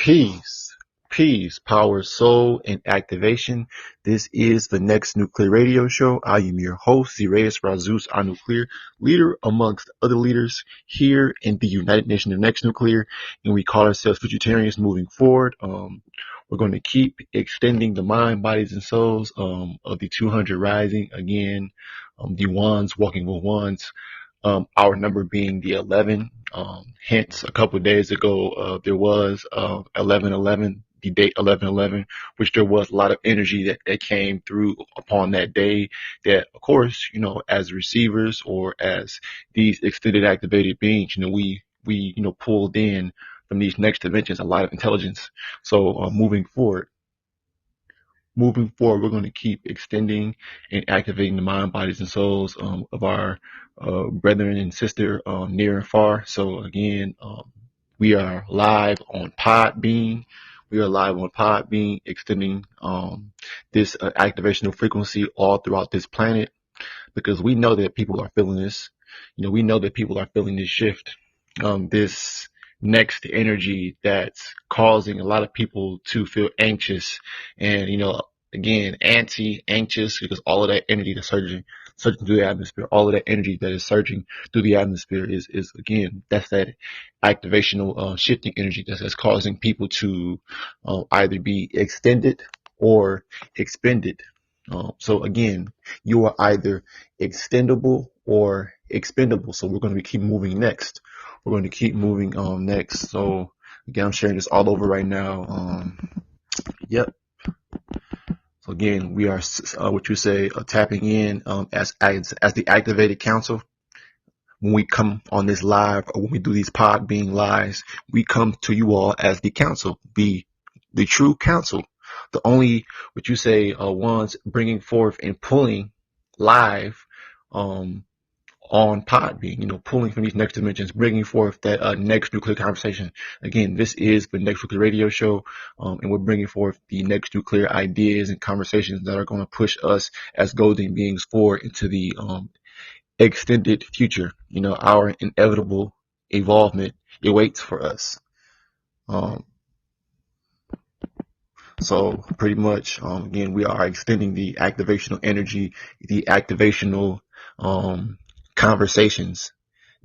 Peace, peace, power, soul, and activation. This is the Next Nuclear Radio Show. I am your host, Ziraeus Razus Nuclear, leader amongst other leaders here in the United Nations of Next Nuclear, and we call ourselves Futuritarians moving forward. We're going to keep extending the mind, bodies, and souls of the 200 rising again. The ones walking with ones. Our number being the 11. Hence, a couple of days ago, there was 11/11, the date 11/11, which there was a lot of energy that came through upon that day. That, of course, as receivers or as these extended activated beings, we pulled in from these next dimensions a lot of intelligence. So moving forward, we're going to keep extending and activating the mind, bodies, and souls of our brethren and sister near and far. So again, we are live on PODBEAN. Extending this activational frequency all throughout this planet, because we know that people are feeling this. We know that people are feeling this shift, this next energy that's causing a lot of people to feel anxious and, again, anxious, because all of that energy that's surging through the atmosphere, all of that energy that is surging through the atmosphere is again, that's that activational shifting energy that's causing people to either be extended or expended. So again, you are either extendable or expendable. So we're going to keep moving next. Next. So again, I'm sharing this all over right now. Yep. So again, we are tapping in as the activated council. When we come on this live, or when we do these PODBEAN lives, we come to you all as the council, the true council, the only ones bringing forth and pulling live on PODBEAN, pulling from these next dimensions, bringing forth that next nuclear conversation. Again, this is the Next Nuclear Radio Show, and we're bringing forth the next nuclear ideas and conversations that are going to push us as golden beings forward into the extended future. Our inevitable evolvement awaits for us. So pretty much, again, we are extending the activational energy, the activational conversations,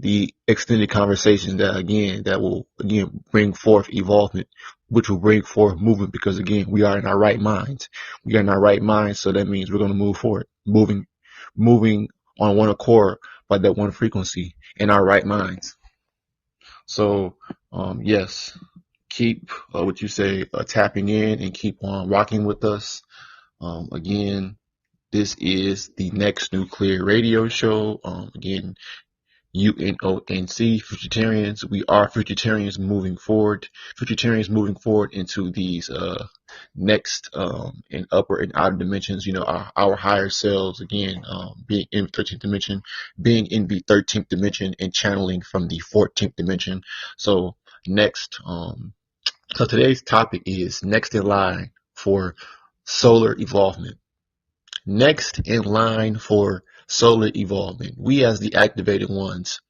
the extended conversations that will bring forth evolvement, which will bring forth movement, because again, we are in our right minds. So that means we're going to move forward, moving on one accord by that one frequency in our right minds. So yes, keep tapping in and keep on rocking with us. Again, this is the Next Nuclear Radio Show. Again, U.N.O.N.C, Futuritarians. We are Futuritarians moving forward. Into these next and upper and outer dimensions. Our higher selves. Again, being in the 13th dimension, being in the 13th dimension, and channeling from the 14th dimension. So next, so today's topic is next in line for solar evolvement. Next in line for solar evolvement. We as the activated ones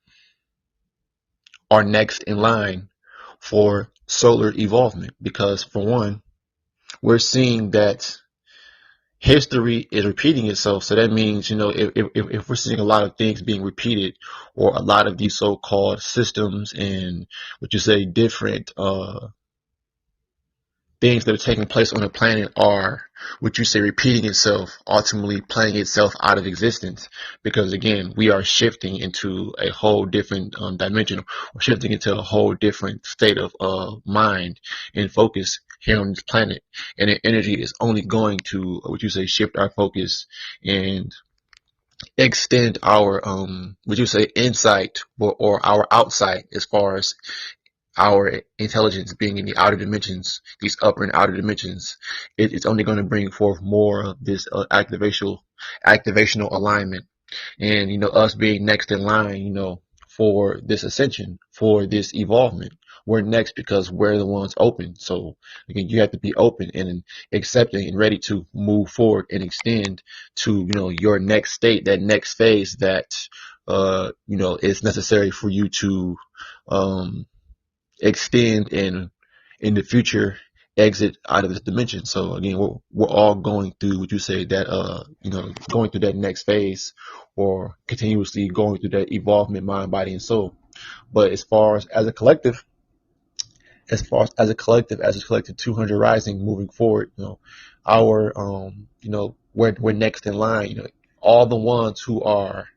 are next in line for solar evolvement, because for one, we're seeing that history is repeating itself. So that means, if we're seeing a lot of things being repeated, or a lot of these so-called systems and different things that are taking place on the planet are repeating itself, ultimately playing itself out of existence, because again, we are shifting into a whole different dimension, or shifting into a whole different state of mind and focus here on this planet, and the energy is only going to shift our focus and extend our insight or our outsight, as far as our intelligence being in the outer dimensions, these upper and outer dimensions. It's only going to bring forth more of this activational alignment, and us being next in line, for this ascension, for this evolvement. We're next because we're the ones open. So again, you have to be open and accepting and ready to move forward and extend to your next state, that next phase that is necessary for you to extend and in the future exit out of this dimension. So again, we're all going through, would you say that, going through that next phase, or continuously going through that evolvement, mind, body, and soul. But as a collective, as a collective 200 rising moving forward, our, we're next in line, all the ones who are,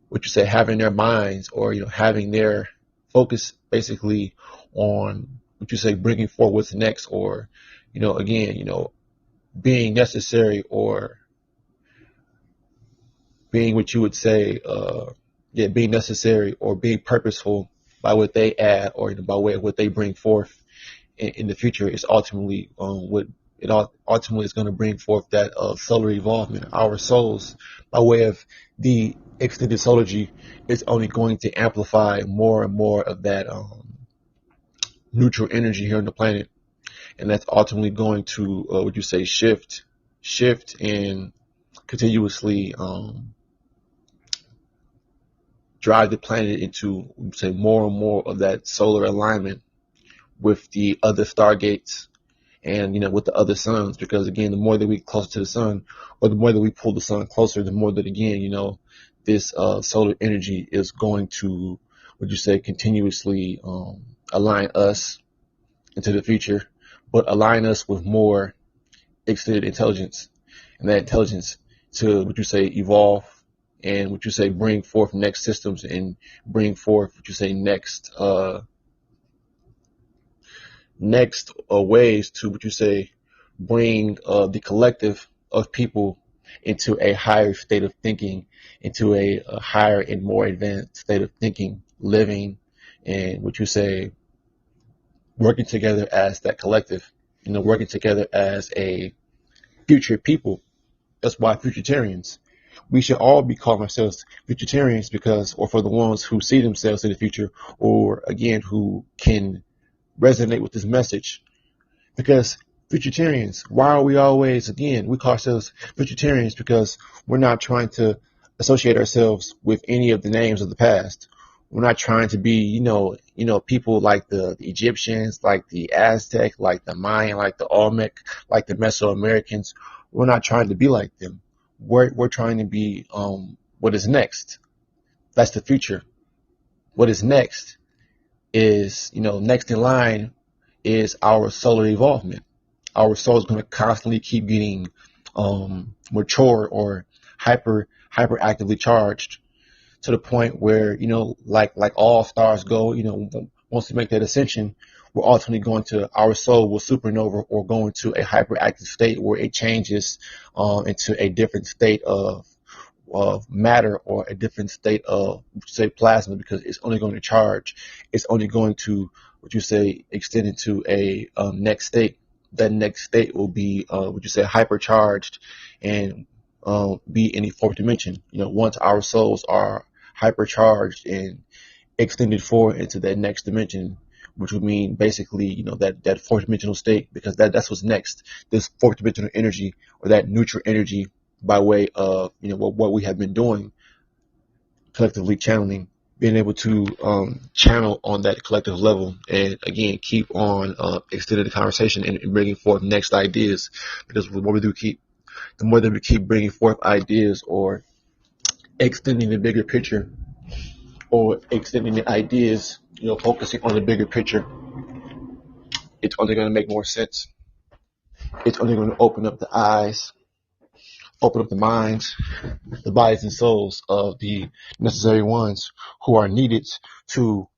what you say, having their minds, or, having their focus basically on, what you say, bringing forward what's next, or, again, being necessary, or being what you would say, being necessary or being purposeful by what they add, or by way of what they bring forth in the future, is ultimately what it ultimately is going to bring forth that solar evolvement. Our souls, by way of the extended solargy, is only going to amplify more and more of that neutral energy here on the planet, and that's ultimately going to, would you say, shift, and continuously drive the planet into, say, more and more of that solar alignment with the other stargates, and with the other suns. Because again, the more that we get closer to the sun, or the more that we pull the sun closer, the more that, again, this solar energy is going to, would you say, continuously align us into the future, but align us with more extended intelligence, and that intelligence to, would you say, evolve, and, would you say, bring forth next systems, and bring forth, would you say, next ways to, would you say, bring the collective of people into a higher state of thinking, into a higher and more advanced state of thinking, living, and, would you say, working together as that collective, working together as a future people. That's why futuritarians. We should all be calling ourselves futuritarians, because, or for the ones who see themselves in the future, or again, who can resonate with this message. Because futuritarians, why are we always, again, we call ourselves futuritarians because we're not trying to associate ourselves with any of the names of the past. We're not trying to be, people like the Egyptians, like the Aztec, like the Mayan, like the Olmec, like the Mesoamericans. We're not trying to be like them. We're trying to be what is next. That's the future. What is next is, next in line is our solar evolvement. Our soul is going to constantly keep getting mature, or hyperactively charged, to the point where, like all stars go, once we make that ascension, we're ultimately going to, our soul will supernova, or go into a hyperactive state where it changes into a different state of matter, or a different state of, say, plasma, because it's only going to charge. It's only going to, what you say, extend into a next state. That next state will be, what you say, hypercharged, and be in the fourth dimension. Once our souls are hypercharged and extended forward into that next dimension, which would mean basically, that fourth dimensional state, because that's what's next. This fourth dimensional energy, or that neutral energy, by way of, what we have been doing, collectively channeling, being able to channel on that collective level, and again, keep on extending the conversation, and bringing forth next ideas. Because the more that we keep bringing forth ideas, or extending the bigger picture, or extending the ideas, focusing on the bigger picture, it's only going to make more sense. It's only going to open up the eyes, open up the minds, the bodies and souls of the necessary ones who are needed to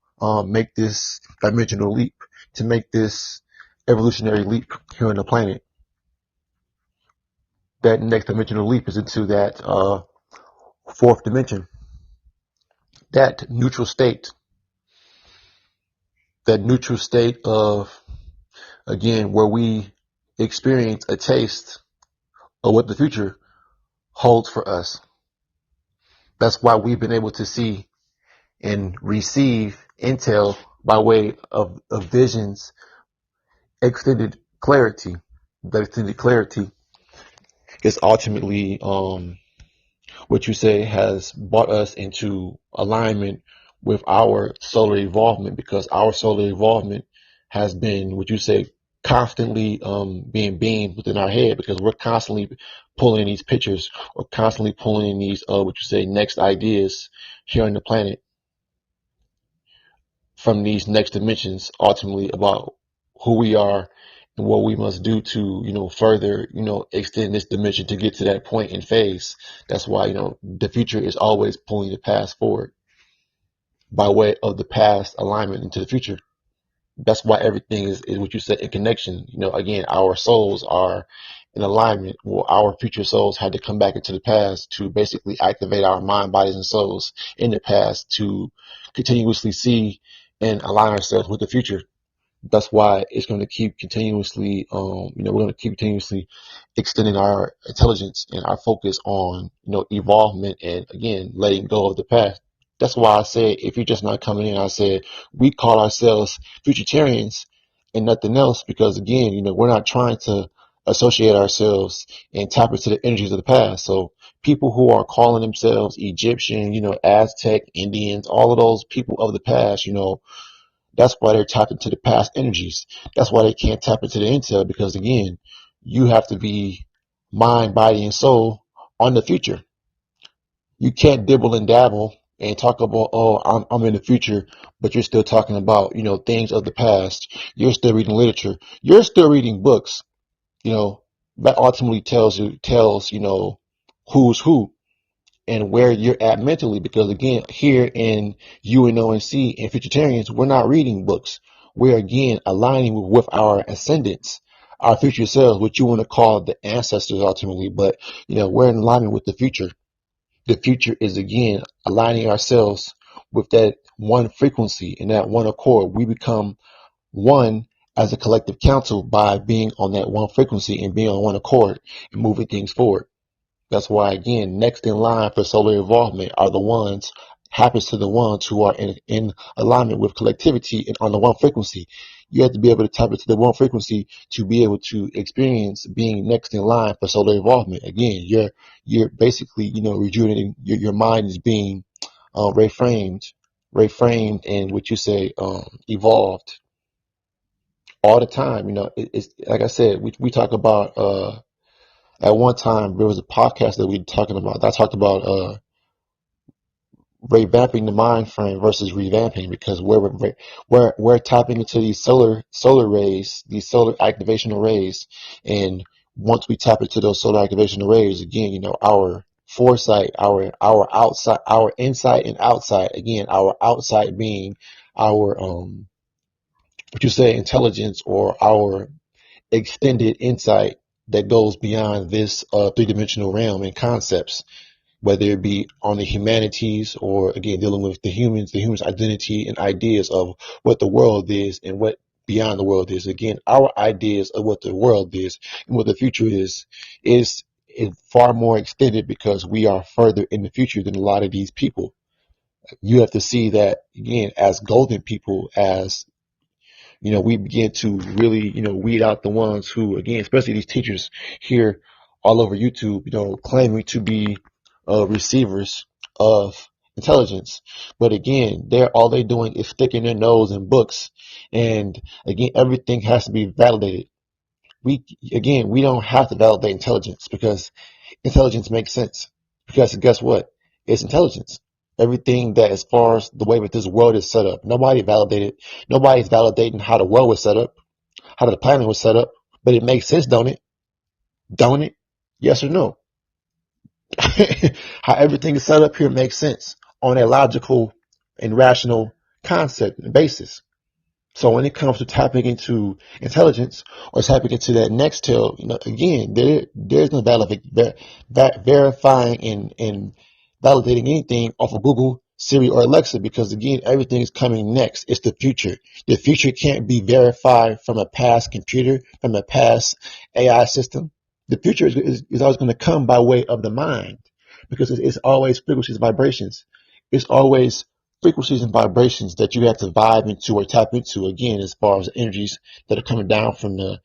make this dimensional leap, to make this evolutionary leap here on the planet. That next dimensional leap is into that fourth dimension, that neutral state of, again, where we experience a taste of what the future holds for us. That's why we've been able to see and receive intel by way of visions, extended clarity. That extended clarity is ultimately what you say has brought us into alignment with our solar evolvement, because our solar evolvement has been, would you say, constantly being beamed within our head, because we're constantly pulling in these pictures, or constantly pulling in these what you say, next ideas here on the planet from these next dimensions, ultimately about who we are and what we must do to, further, extend this dimension to get to that point in phase. That's why, the future is always pulling the past forward by way of the past alignment into the future. That's why everything is what you said, in connection. Again, our souls are in alignment. Well, our future souls had to come back into the past to basically activate our mind, bodies, and souls in the past to continuously see and align ourselves with the future. That's why it's going to keep continuously, we're going to keep continuously extending our intelligence and our focus on, evolvement, and again, letting go of the past. That's why I said, if you're just not coming in, I said, we call ourselves futuritarians and nothing else, because again, we're not trying to associate ourselves and tap into the energies of the past. So people who are calling themselves Egyptian, Aztec, Indians, all of those people of the past, that's why they're tapping into the past energies. That's why they can't tap into the intel, because again, you have to be mind, body, and soul on the future. You can't dibble and dabble and talk about, oh, I'm in the future, but you're still talking about, things of the past. You're still reading literature. You're still reading books. That ultimately tells, who's who and where you're at mentally. Because again, here in U.N.O.N.C and Futuritarians, we're not reading books. We're again aligning with our ascendants, our future selves, what you want to call the ancestors ultimately. But we're in alignment with the future. The future is again aligning ourselves with that one frequency and that one accord. We become one as a collective council by being on that one frequency and being on one accord and moving things forward. That's why, again, next in line for solar involvement are the ones, happens to the ones who are in alignment with collectivity and on the one frequency. You have to be able to tap into the one frequency to be able to experience being next in line for solar involvement. Again, you're basically, rejuvenating, your mind is being reframed, and what you say, evolved all the time. It's like I said, we talk about, at one time, there was a podcast that we were talking about. I talked about revamping the mind frame versus revamping, because we're tapping into these solar rays, these solar activational rays, and once we tap into those solar activational rays, again, our foresight, our outside, our insight and outside, again, our outside being our what you say, intelligence, or our extended insight that goes beyond this three-dimensional realm and concepts, whether it be on the humanities, or again dealing with the humans' identity and ideas of what the world is and what beyond the world is. Again, our ideas of what the world is and what the future is far more extended, because we are further in the future than a lot of these people. You have to see that again as golden people, as we begin to really, weed out the ones who, again, especially these teachers here all over YouTube, claiming to be receivers of intelligence. But again, all they're doing is sticking their nose in books. And again, everything has to be validated. We don't have to validate intelligence, because intelligence makes sense. Because guess what? It's intelligence. Everything that, as far as the way that this world is set up, nobody's validating how the world was set up, how the planet was set up, but it makes sense, don't it? Don't it? Yes or no? How everything is set up here makes sense on a logical and rational concept and basis. So when it comes to tapping into intelligence or tapping into that next tail, again, there's no verifying and validating anything off of Google, Siri, or Alexa, because again, everything is coming next. It's the future. The future can't be verified from a past computer, from a past AI system. The future is always going to come by way of the mind, because it's always frequencies, vibrations. It's always frequencies and vibrations that you have to vibe into or tap into, again, as far as energies that are coming down from the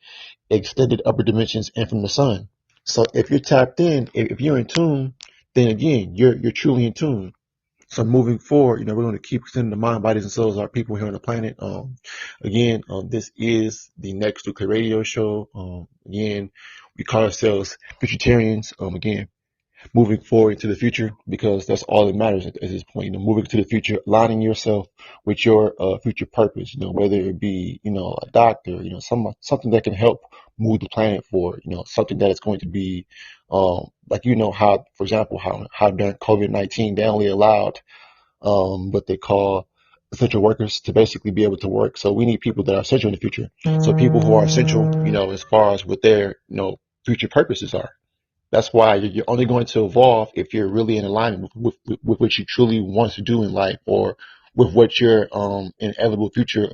extended upper dimensions and from the sun. So if you're tapped in, if you're in tune, then again, you're truly in tune. So moving forward, we're going to keep extending the mind, bodies, and souls of our people here on the planet. Again, this is the Next Nuclear Radio Show. Again, we call ourselves Futuritarians. Again, moving forward into the future, because that's all that matters at this point. Moving to the future, aligning yourself with your future purpose. Whether it be a doctor, something that can help move the planet forward. Something that is going to be like how, for example, how during COVID-19 they only allowed what they call essential workers to basically be able to work. So we need people that are essential in the future. So people who are essential, as far as what their future purposes are. That's why you're only going to evolve if you're really in alignment with what you truly want to do in life, or with what your inevitable future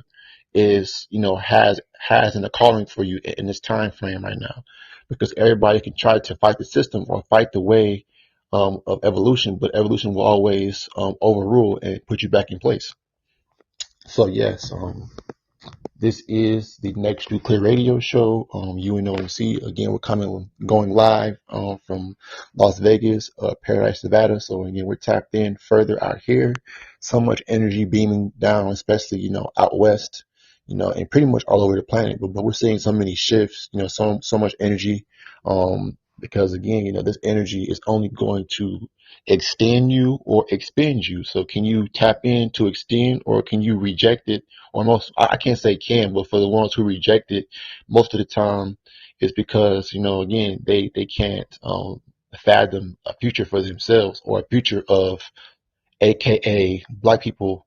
is, has in a calling for you in this time frame right now. Because everybody can try to fight the system or fight the way of evolution, but evolution will always overrule and put you back in place. So yes, this is the Next Nuclear Radio Show, U.N.O.N.C. Again, we're going live from Las Vegas, Paradise, Nevada. So again, we're tapped in further out here. So much energy beaming down, especially out west, and pretty much all over the planet. But we're seeing so many shifts, so much energy, because again, this energy is only going to extend you or expend you. So can you tap in to extend, or can you reject it? Or most, I can't say can, but for the ones who reject it, most of the time it's because, again, they can't fathom a future for themselves, or a future of, AKA black people.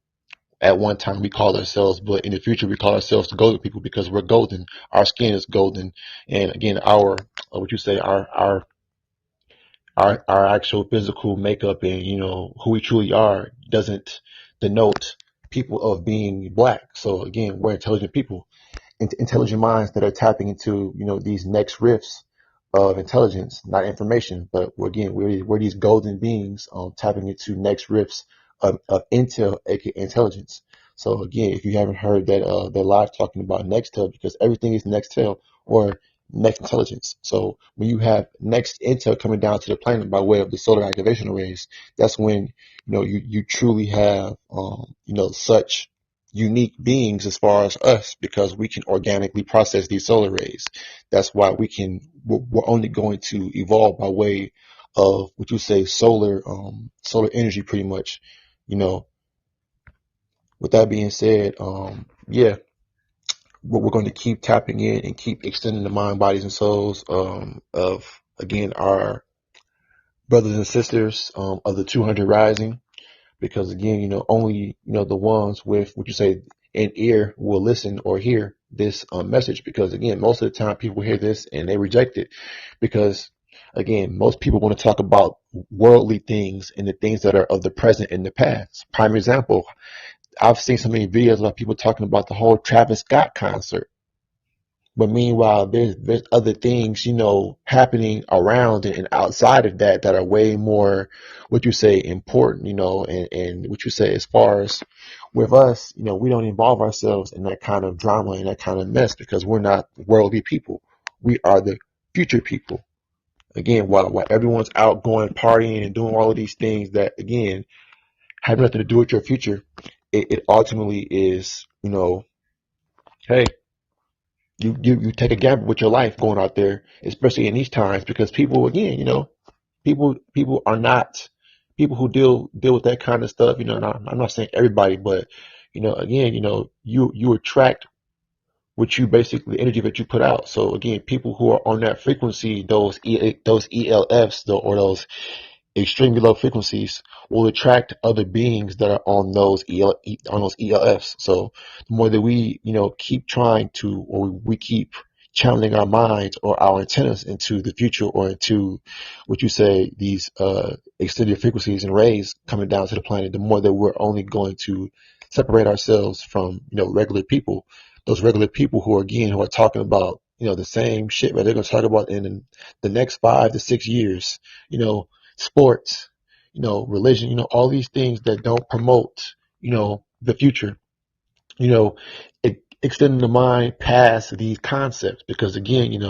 At one time we called ourselves, but in the future we call ourselves the golden people, because we're golden. Our skin is golden. And again, our, what you say, our actual physical makeup and who we truly are doesn't denote people of being black. So again, we're intelligent people, intelligent minds that are tapping into these next rifts of intelligence, not information, but we're these golden beings tapping into next rifts of intel, aka intelligence. So again, if you haven't heard that they're live talking about Nextel, because everything is Nextel or next intelligence. So when you have next intel coming down to the planet by way of the solar activation arrays, that's when you truly have such unique beings as far as us, because we can organically process these solar rays. That's why we're only going to evolve by way of what you say solar energy, pretty much. With that being said, yeah, we're going to keep tapping in and keep extending the mind, bodies, and souls of, again, our brothers and sisters of the 200 Rising. Because again, only the ones with what you say an ear will listen or hear this message. Because again, most of the time people hear this and they reject it, because again, most people want to talk about worldly things and the things that are of the present and the past. Prime example, I've seen so many videos of people talking about the whole Travis Scott concert. But meanwhile, there's other things, happening around and outside of that are way more, what you say, important, and what you say as far as with us, we don't involve ourselves in that kind of drama and that kind of mess, because we're not worldly people. We are the future people. Again, while everyone's out going partying and doing all of these things that, again, have nothing to do with your future, it ultimately is, hey, you take a gamble with your life going out there, especially in these times, because people, again, people are not people who deal with that kind of stuff. And I'm not saying everybody, but again, you attract what you basically, the energy that you put out. So again, people who are on that frequency, those ELFs, or those extremely low frequencies, will attract other beings that are on those ELFs. So the more that we, keep trying to, or we keep channeling our minds or our antennas into the future, or into what you say, these extended frequencies and rays coming down to the planet, the more that we're only going to separate ourselves from, regular people. Those regular people who are talking about, the same shit that they're going to talk about in the next 5 to 6 years, sports, religion, all these things that don't promote, the future, extending the mind past these concepts. Because again,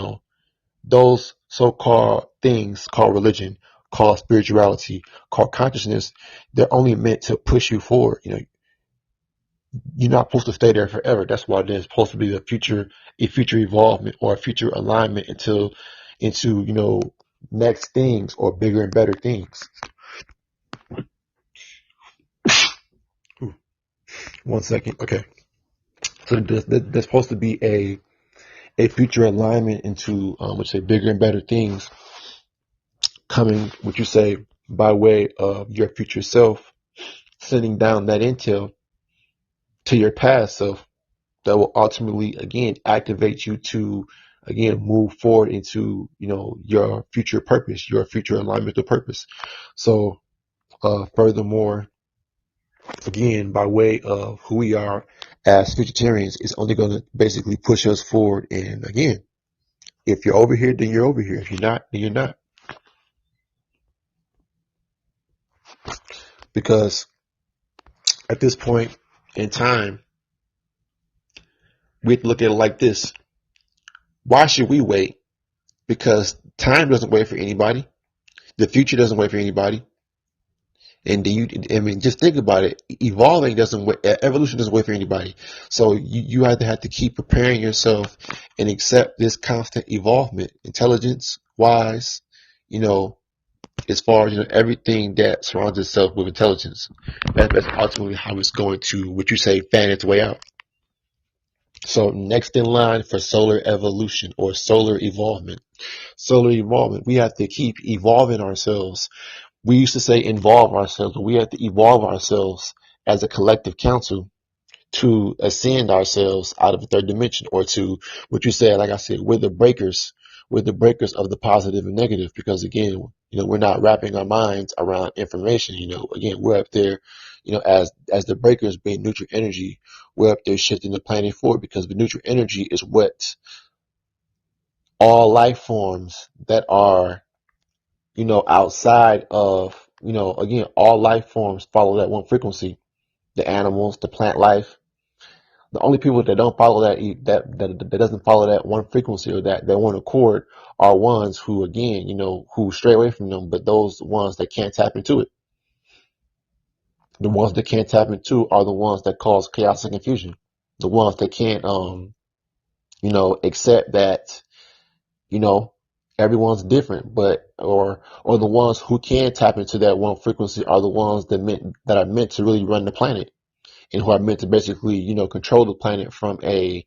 those so-called things called religion called spirituality, called consciousness, they're only meant to push you forward. You're not supposed to stay there forever. That's why there's supposed to be a future evolvement or a future alignment into next things or bigger and better things. 1 second. Okay. So there's supposed to be a future alignment into, let's say, bigger and better things coming, what you say, by way of your future self, sending down that intel to your past self that will ultimately, again, activate you to, again, move forward into, your future purpose, your future alignment to purpose. So, furthermore, again, by way of who we are as vegetarians, it's only going to basically push us forward. And again, if you're over here, then you're over here. If you're not, then you're not. Because at this point in time, we have to look at it like this. Why should we wait? Because time doesn't wait for anybody. The future doesn't wait for anybody. And just think about it. Evolving doesn't wait. Evolution doesn't wait for anybody. So you have to keep preparing yourself and accept this constant evolvement, intelligence wise, as far as everything that surrounds itself with intelligence. That's ultimately how it's going to, what you say, fan its way out. So next in line for solar evolution or solar evolvement. Solar evolvement, we have to keep evolving ourselves. We used to say involve ourselves, but we have to evolve ourselves as a collective council to ascend ourselves out of the third dimension, or to, what you said, like I said, we're the breakers of the positive and negative, because again, we're not wrapping our minds around information. Again, we're up there, as the breakers being neutral energy, we're up there shifting the planet forward, because the neutral energy is what all life forms that are, outside of, again, all life forms follow that one frequency. The animals, the plant life. The only people that don't follow that doesn't follow that one frequency or that one accord are ones who, again, who stray away from them, but those ones that can't tap into it. The ones that can't tap into are the ones that cause chaos and confusion. The ones that can't, accept that, everyone's different, or the ones who can tap into that one frequency are the ones that are meant to really run the planet, and who are meant to basically, control the planet from a,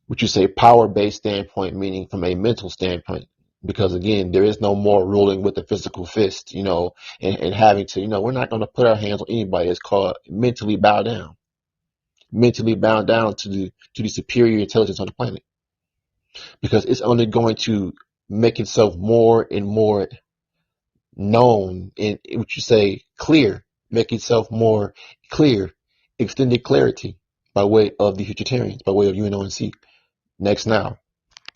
what you say, power-based standpoint, meaning from a mental standpoint. Because again, there is no more ruling with the physical fist, and having to, we're not going to put our hands on anybody. It's called mentally bow down to the superior intelligence on the planet, because it's only going to make itself more and more known, and what you say, clear, make itself more clear, extended clarity by way of the vegetarians, by way of U.N.O.N.C. next now.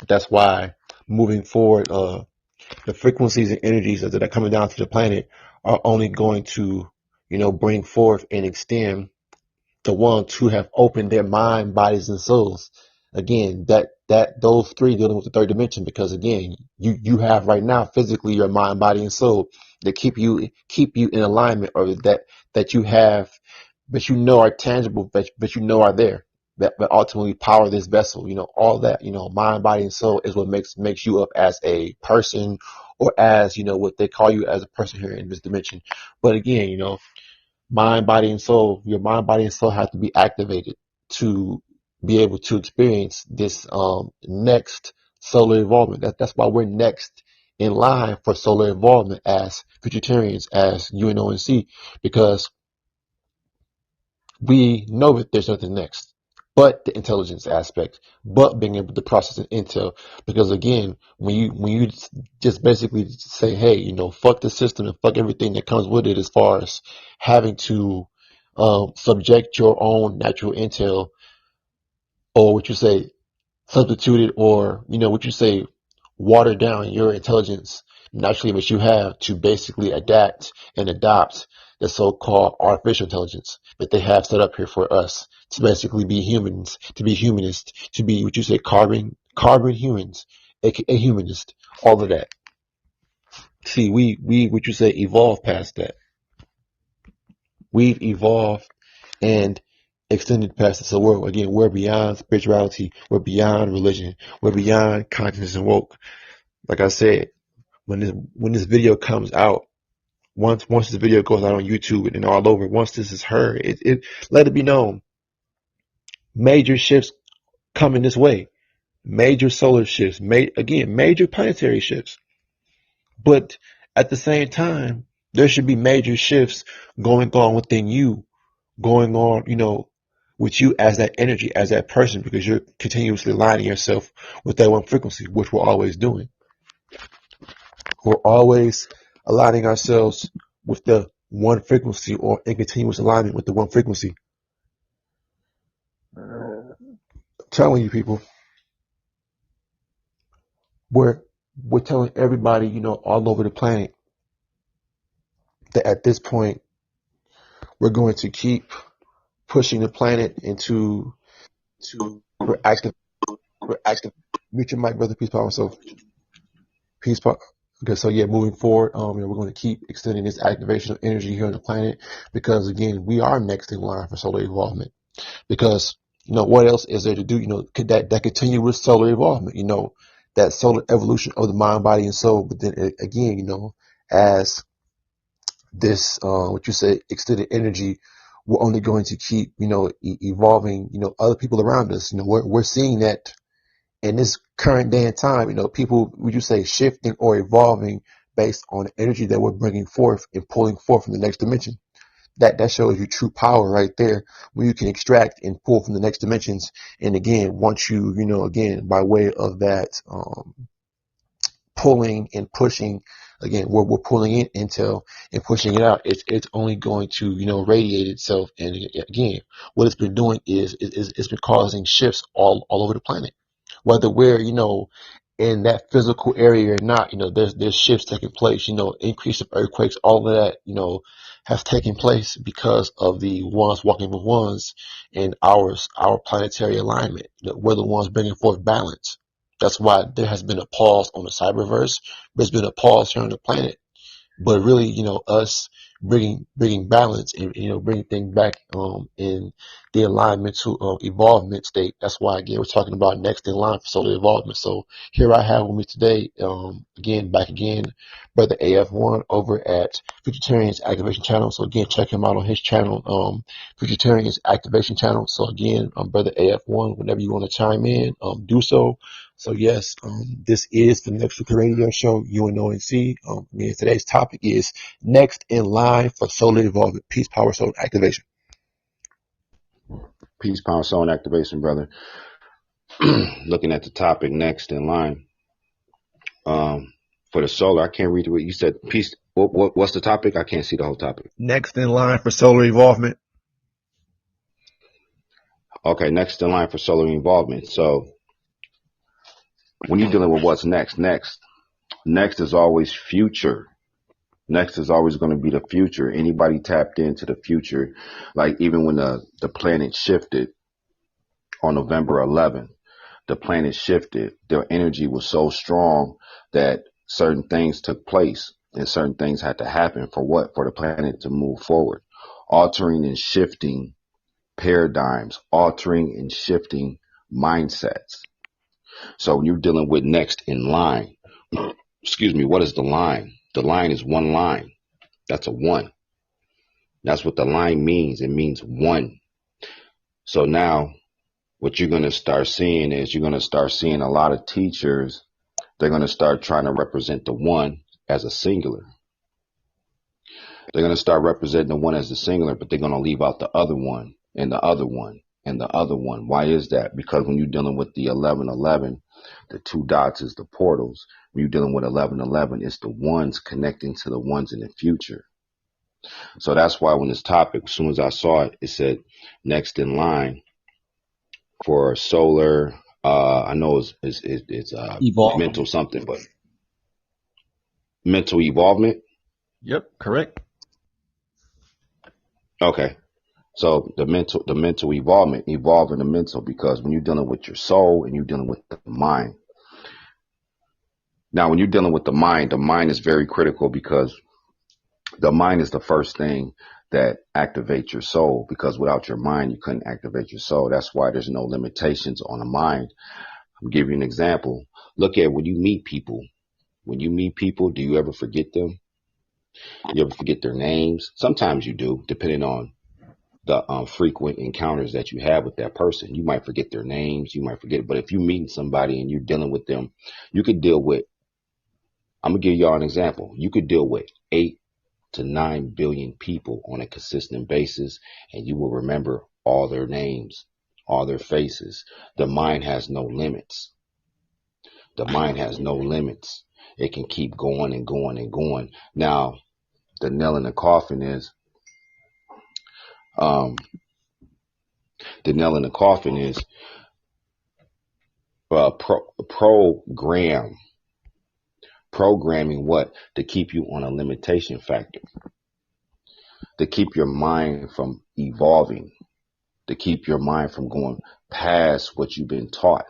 That's why moving forward, the frequencies and energies that are coming down to the planet are only going to, bring forth and extend the ones who have opened their mind, bodies, and souls. Again, that those three dealing with the third dimension, because again, you have right now physically your mind, body, and soul that keep you in alignment, or that you have, but are tangible, but are there, that ultimately power this vessel. All that, mind, body, and soul is what makes you up as a person, or as, what they call you as a person here in this dimension. But again, mind, body, and soul, your mind, body, and soul have to be activated to be able to experience this next solar involvement. That's why we're next in line for solar involvement as vegetarians, as U.N.O.N.C, because we know that there's nothing next but the intelligence aspect, but being able to process an intel. Because again, when you just basically say, hey, fuck the system and fuck everything that comes with it, as far as having to subject your own natural intel, or what you say, substitute it, or what you say, water down your intelligence naturally, which you have, to basically adapt and adopt the so-called artificial intelligence that they have set up here for us to basically be humans, to be humanist, to be, what you say, carbon humans, aka humanist, all of that. See, we would you say evolved past that. We've evolved and extended past it. So we're beyond spirituality. We're beyond religion. We're beyond consciousness and woke. Like I said, when this video comes out, once this video goes out on YouTube and all over, once this is heard, it let it be known. Major shifts coming this way. Major solar shifts. Major planetary shifts. But at the same time, there should be major shifts going on within you, going on, with you as that energy, as that person, because you're continuously aligning yourself with that one frequency, which we're always doing. We're always aligning ourselves with the one frequency or in continuous alignment with the one frequency. I'm telling you people, we're telling everybody, all over the planet that at this point, we're going to keep pushing the planet we're asking, mute your mic, brother, peace, power, so peace, power. Okay, so yeah, moving forward, we're going to keep extending this activation of energy here on the planet because again, we are next in line for solar evolvement. Because what else is there to do? Could that continue with solar evolvement? That solar evolution of the mind, body, and soul. But then again, as this what you say extended energy, we're only going to keep evolving. Other people around us. We're seeing that in this current day and time. People, would you say, shifting or evolving based on the energy that we're bringing forth and pulling forth from the next dimension. That shows you true power right there, where you can extract and pull from the next dimensions. And again, once you, again, by way of that pulling and pushing, again, we're pulling in intel and pushing it out. It's only going to, radiate itself. And again, what it's been doing is it's been causing shifts all over the planet. Whether we're, in that physical area or not, there's shifts taking place, increase of earthquakes, all of that, has taken place because of the ones walking with ones and our planetary alignment. We're the ones bringing forth balance. That's why there has been a pause on the cyberverse. There's been a pause here on the planet. But really, us bringing balance and bringing things back in the alignment to evolvement state. That's why again we're talking about next in line for solar evolvement. So here I have with me today back again, brother AF1 over at Futuritarian's Activation Channel. So again, check him out on his channel, Futuritarian's Activation Channel. So again, brother AF1, whenever you want to chime in, do so. So yes, this is the Next Week Radio Show, U.N.O.N.C. Today's topic is next in line for solar evolvement, peace, power, soul, activation. Peace, power, soul, and activation, brother. Looking at the topic next in line for the solar, I can't read what you said. Peace. What's the topic? I can't see the whole topic. Next in line for solar evolvement. Okay, next in line for solar involvement. So when you're dealing with what's next is always future. Next is always going to be the future. Anybody tapped into the future, like even when the planet shifted on November 11th, the planet shifted. Their energy was so strong that certain things took place and certain things had to happen for what? For the planet to move forward, altering and shifting paradigms, altering and shifting mindsets. So when you're dealing with next in line, excuse me, what is the line? The line is one line. That's a one. That's what the line means. It means one. So now what you're going to start seeing is you're going to start seeing a lot of teachers. They're going to start trying to represent the one as a singular. They're going to start representing the one as the singular, but they're going to leave out the other one and the other one and the other one. Why is that? Because when you're dealing with the 1111, the two dots is the portals. When you're dealing with 1111, it's the ones connecting to the ones in the future. So that's why when this topic, as soon as I saw it, it said next in line for solar. I know it's mental something, but mental evolvement. Yep, correct. Okay. So the mental evolving the mental, because when you're dealing with your soul and you're dealing with the mind, Now, when you're dealing with the mind is very critical because the mind is the first thing that activates your soul, because without your mind, you couldn't activate your soul. That's why there's no limitations on the mind. I'll give you an example. Look at when you meet people. When you meet people, do you ever forget them? You ever forget their names? Sometimes you do, depending on the frequent encounters that you have with that person. You might forget their names. You might forget, but if you're meeting somebody and you're dealing with them, you could deal with, I'm going to give y'all an example. You could deal with 8 to 9 billion people on a consistent basis, and you will remember all their names, all their faces. The mind has no limits. The mind has no limits. It can keep going and going and going. Now, the nail in the coffin is, um, the nail in the coffin is programming what? To keep you on a limitation factor, to keep your mind from evolving, to keep your mind from going past what you've been taught,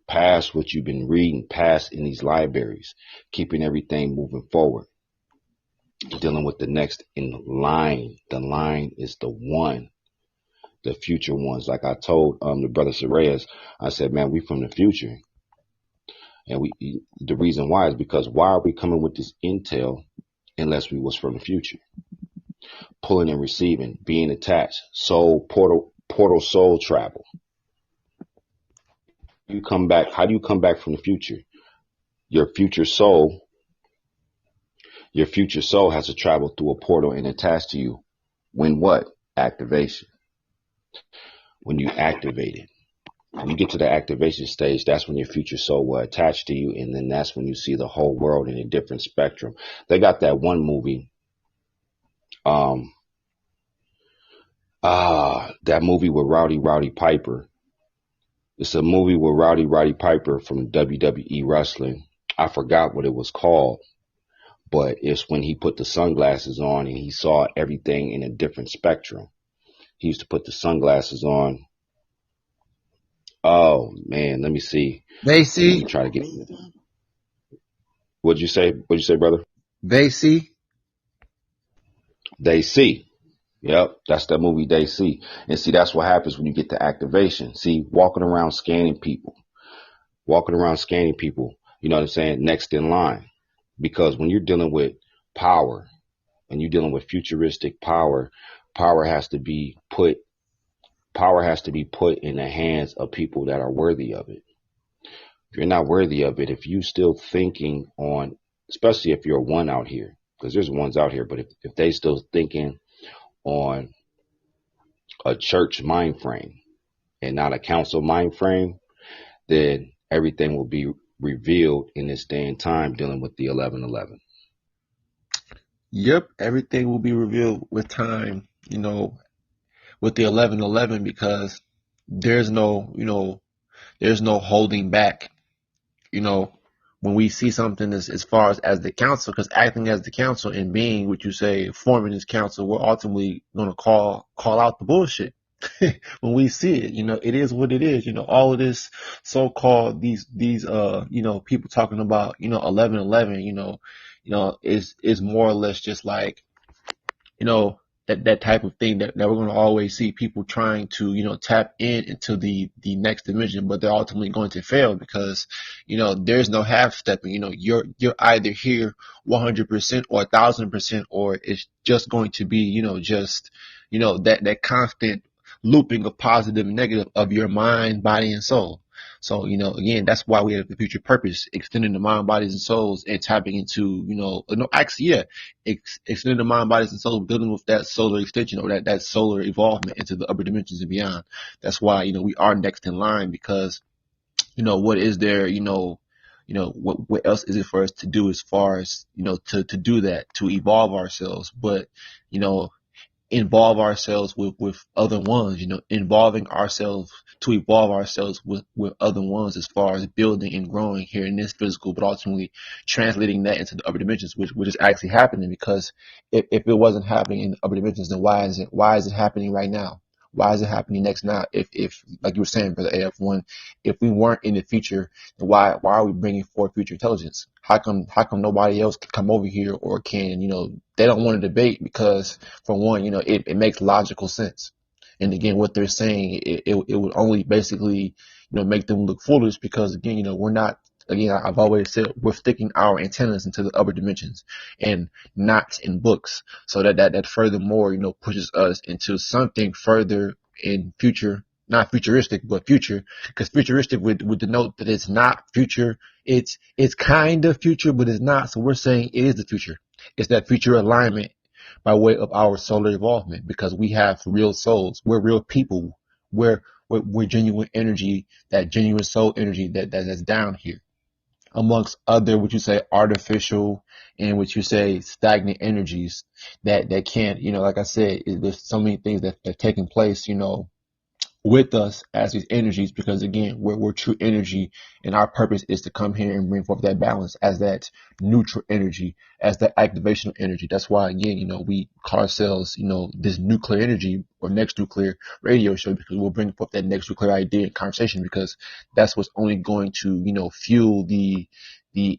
past what you've been reading, past in these libraries, keeping everything moving forward, dealing with the next in line. The line is the one, the future ones. Like I told the brother Sarayas, I said, man, we from the future. And the reason why is because why are we coming with this intel unless we was from the future? Pulling and receiving, being attached, soul, portal soul travel. You come back. How do you come back from the future? Your future soul has to travel through a portal and attach to you. When what? Activation. When you activate it. When you get to the activation stage, that's when your future soul will attach to you, and then that's when you see the whole world in a different spectrum. They got that one movie, that movie with Rowdy Piper. It's a movie with Rowdy Piper from WWE Wrestling. I forgot what it was called, but it's when he put the sunglasses on and he saw everything in a different spectrum. He used to put the sunglasses on. Oh man, let me see. They Let me see. try to get. What'd you say? What'd you say, brother? They see. They see. Yep, that's that movie They See. And see, that's what happens when you get to activation. See, walking around scanning people, you know what I'm saying, next in line. Because when you're dealing with power and you're dealing with futuristic power, power has to be put in the hands of people that are worthy of it. If you're not worthy of it, if you still thinking on, especially if you're a one out here, because there's ones out here, but if they still thinking on a church mind frame and not a council mind frame, then everything will be revealed in this day and time dealing with the 1111. Yep, everything will be revealed with time, with the 1111, because there's there's no holding back, when we see something as far as the council, because acting as the council and being what you say, forming this council, we're ultimately going to call out the bullshit. When we see it, it is what it is. All of this so-called these people talking about 1111, is more or less just like, that type of thing that we're going to always see people trying to, tap into the next dimension, but they're ultimately going to fail because, there's no half stepping. You're either here 100% or 1,000%, or it's just going to be, just, that constant looping of positive and negative of your mind, body, and soul. So, again, that's why we have the future purpose, extending the mind, bodies, and souls, and tapping into, extending the mind, bodies, and souls, building with that solar extension, or that solar evolvement into the upper dimensions and beyond. That's why, we are next in line, because, what is there, what else is it for us to do as far as, to do that, to evolve ourselves, but, involve ourselves with other ones, involving ourselves to evolve ourselves with other ones as far as building and growing here in this physical, but ultimately translating that into the upper dimensions, which is actually happening. Because if it wasn't happening in the upper dimensions, then why is it happening right now? Why is it happening next now? If like you were saying, brother AF1, if we weren't in the future, then why are we bringing forth future intelligence? How come nobody else can come over here or can, they don't want to debate because for one, it makes logical sense. And again, what they're saying, it would only basically, make them look foolish because again, we're not, again, I've always said we're sticking our antennas into the upper dimensions and not in books. So that furthermore, pushes us into something further in future, not futuristic, but future, because futuristic would denote that it's not future. It's kind of future, but it's not. So we're saying it is the future. It's that future alignment by way of our solar evolvement, because we have real souls. We're real people. We're genuine energy, that genuine soul energy that's down here, amongst other, what you say, artificial and what you say, stagnant energies that can't, like I said, there's so many things that are taking place, with us as these energies, because again, we're true energy, and our purpose is to come here and bring forth that balance as that neutral energy, as that activational energy. That's why, again, we call ourselves, this nuclear energy or next nuclear radio show, because we'll bring forth that next nuclear idea and conversation, because that's what's only going to, fuel the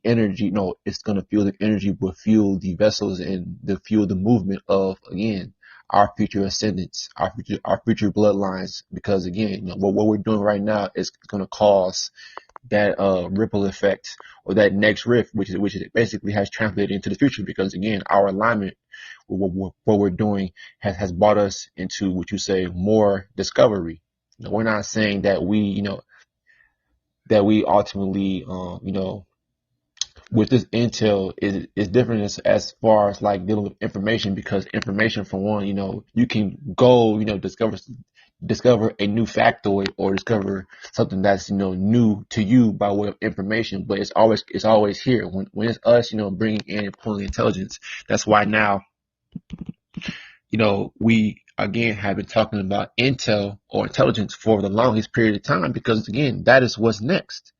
energy. No, it's going to fuel the energy, but fuel the vessels and fuel the movement of, again, our future ascendants, our future bloodlines, because again, what we're doing right now is going to cause that ripple effect, or that next rift, which basically has translated into the future, because again, our alignment, what we're doing has brought us into, what you say, more discovery. We're not saying that we ultimately, with this intel is different as far as like dealing with information, because information, for one, you can go, discover a new factoid or discover something that's, new to you by way of information, but it's always here when it's us, bringing in and pulling intelligence. That's why now, we again have been talking about intel or intelligence for the longest period of time, because again, that is what's next.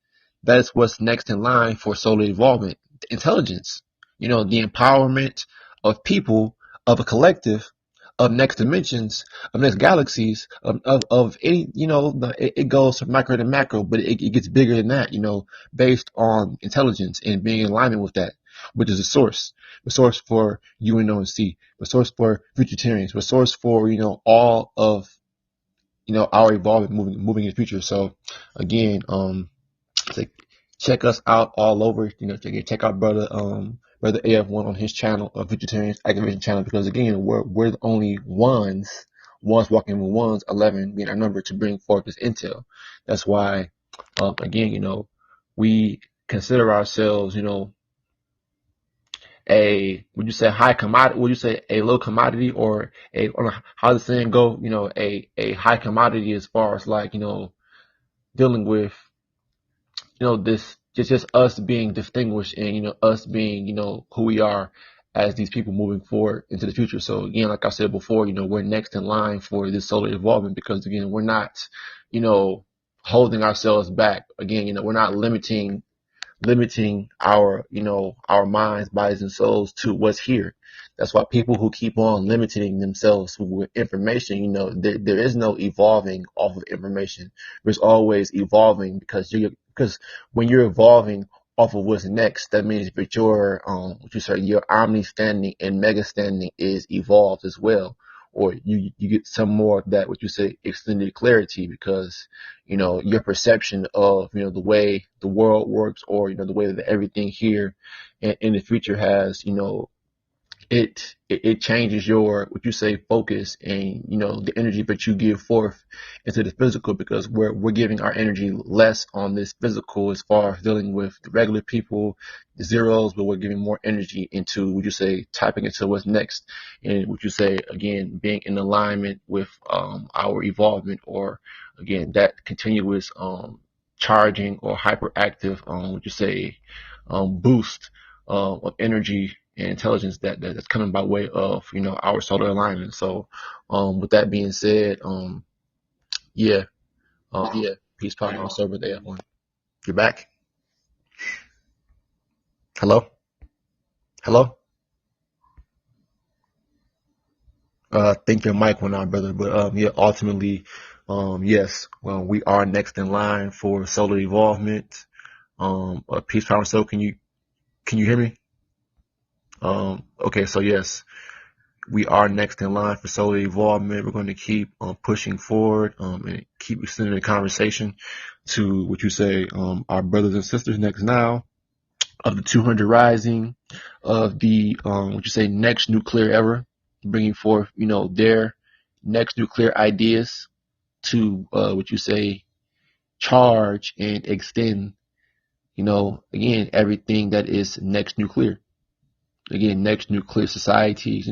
That is what's next in line for solar evolvement. Intelligence, the empowerment of people, of a collective, of next dimensions, of next galaxies, of any, it goes from micro to macro, but it gets bigger than that, based on intelligence and being in alignment with that, which is the source for U.N.O.N.C, the source for vegetarians, the source for, all of, our evolvement moving in the future. So again, like, check us out all over. Check out brother AF1 on his channel, Vegetarians Activation channel, because again, we're the only ones walking with ones, 11 being our number to bring forth this intel. That's why, again, we consider ourselves, would you say high commodity? Would you say a low commodity, or how the saying go? A high commodity as far as like, dealing with, this just us being distinguished, and us being, who we are as these people moving forward into the future. So again, like I said before, we're next in line for this solar evolvement, because again, we're not, holding ourselves back. Again, we're not limiting our minds, bodies, and souls to what's here. That's why people who keep on limiting themselves with information, there is no evolving off of information. There's always evolving, because when you're evolving off of what's next, that means that your omni standing and mega standing is evolved as well, or you get some more of that, what you say, extended clarity, because your perception of the way the world works, or the way that everything here in the future has, it changes your, what you say, focus, and the energy that you give forth into the physical, because we're giving our energy less on this physical as far as dealing with the regular people, the zeros, but we're giving more energy into, would you say, tapping into what's next, and would you say, again, being in alignment with our evolvement, or again, that continuous charging or hyperactive, would you say, boost of energy and intelligence that's coming by way of our solar alignment. So with that being said, yeah, yeah, peace, power, and server there. You're back. Hello, hello. I think your mic went out, brother. But yeah, ultimately, yes, well, we are next in line for solar evolvement. Peace, power, and soul. Can you hear me? Okay, so yes, we are next in line for solar evolvement. We're going to keep pushing forward and keep extending the conversation to what you say, our brothers and sisters next now of the 200 rising of the what you say next nuclear era, bringing forth their next nuclear ideas to what you say charge and extend again everything that is next nuclear. Again, next nuclear societies,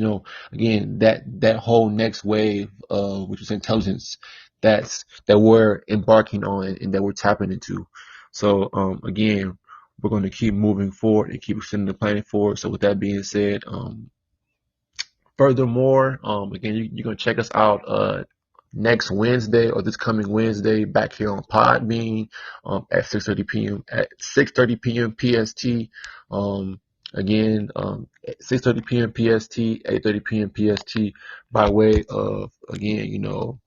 again, that whole next wave of which is intelligence that we're embarking on and that we're tapping into. So again, we're going to keep moving forward and keep extending the planet forward. So with that being said, furthermore, again, you're going to check us out next Wednesday or this coming Wednesday back here on Podbean at 6:30 p.m. at 6:30 p.m. PST. Again, 6:30 p.m. PST, 8:30 p.m. PST, by way of again,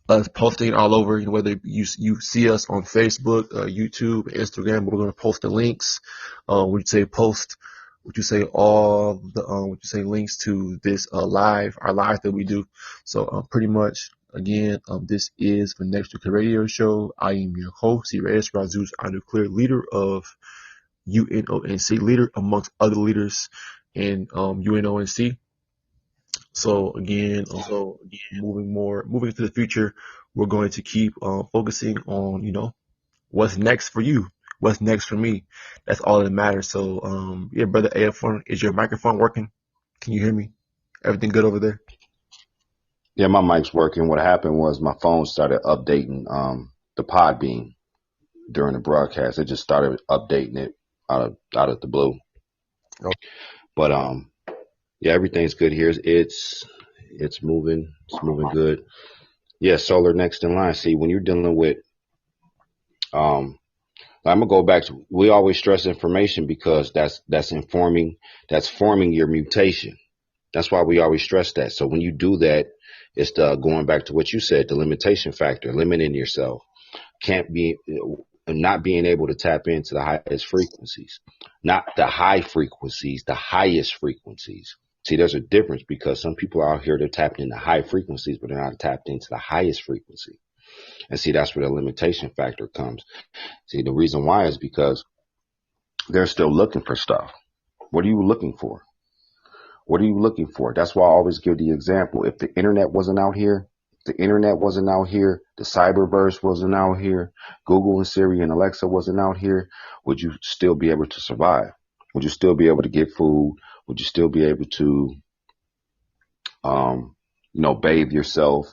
us posting all over, whether you see us on Facebook, YouTube, Instagram, we're going to post the links. Would you say post? Would you say all the would you say links to this our live that we do? So pretty much again, this is the Next Nuclear Radio Show. I am your host, Reyes Razuz, our nuclear leader of U.N.O.N.C, leader amongst other leaders in U.N.O.N.C. So again, moving into the future, we're going to keep focusing on, what's next for you, what's next for me. That's all that matters. So, yeah, brother AF1, is your microphone working? Can you hear me? Everything good over there? Yeah, my mic's working. What happened was my phone started updating the Podbean during the broadcast. It just started updating it out of the blue. Okay. But yeah, everything's good here. It's moving. It's moving good. Yeah, solar next in line. See, when you're dealing with I'm gonna go back to, we always stress information because that's informing, that's forming your mutation. That's why we always stress that. So when you do that, it's going back to what you said, the limitation factor, limiting yourself, can't be, not being able to tap into the highest frequencies, not the high frequencies, the highest frequencies. See, there's a difference because some people out here, they're tapping into high frequencies, but they're not tapped into the highest frequency. And see, that's where the limitation factor comes. See, the reason why is because they're still looking for stuff. What are you looking for? What are you looking for? That's why I always give the example. If the internet wasn't out here, the cyberverse wasn't out here, Google and Siri and Alexa wasn't out here, would you still be able to survive? Would you still be able to get food? Would you still be able to, bathe yourself,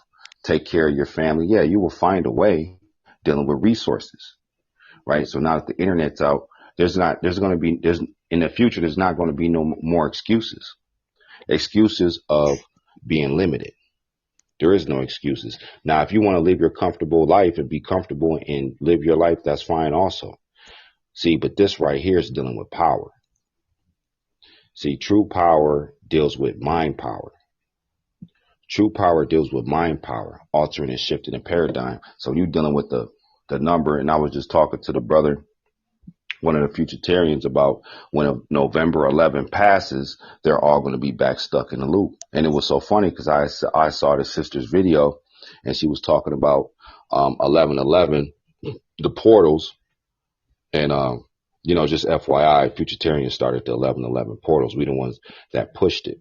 take care of your family? Yeah, you will find a way dealing with resources, right? So now that the internet's out, in the future, there's not going to be no more excuses of being limited. There is no excuses. Now, if you want to live your comfortable life and be comfortable and live your life, that's fine also. See, but this right here is dealing with power. See, true power deals with mind power. True power deals with mind power, altering and shifting the paradigm. So you're dealing with the number, and I was just talking to the brother, one of the futuritarians, about when November 11 passes, they're all going to be back stuck in the loop. And it was so funny because I saw the sister's video, and she was talking about 11/11, the portals, and just FYI, futuritarians started the 11/11 portals. We the ones that pushed it.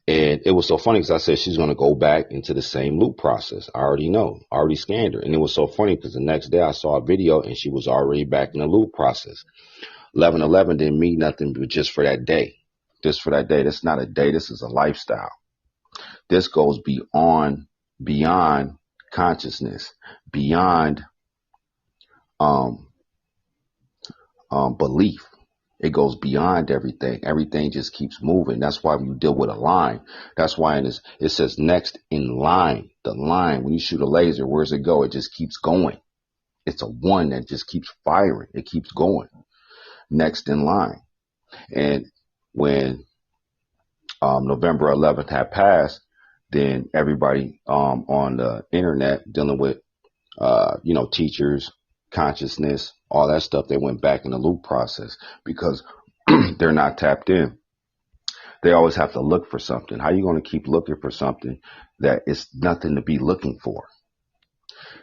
And it was so funny because I said she's going to go back into the same loop process. I already know. I already scanned her. And it was so funny because the next day I saw a video and she was already back in the loop process. 11/11 didn't mean nothing but just for that day. Just for that day. That's not a day. This is a lifestyle. This goes beyond consciousness, beyond belief. It goes beyond everything. Everything just keeps moving. That's why when you deal with a line, that's why it says next in line. The line, when you shoot a laser, where does it go? It just keeps going. It's a one that just keeps firing. It keeps going. Next in line. And when November 11th had passed, then everybody on the internet dealing with teachers, consciousness, all that stuff, they went back in the loop process because they're not tapped in. They always have to look for something. How are you going to keep looking for something that is nothing to be looking for?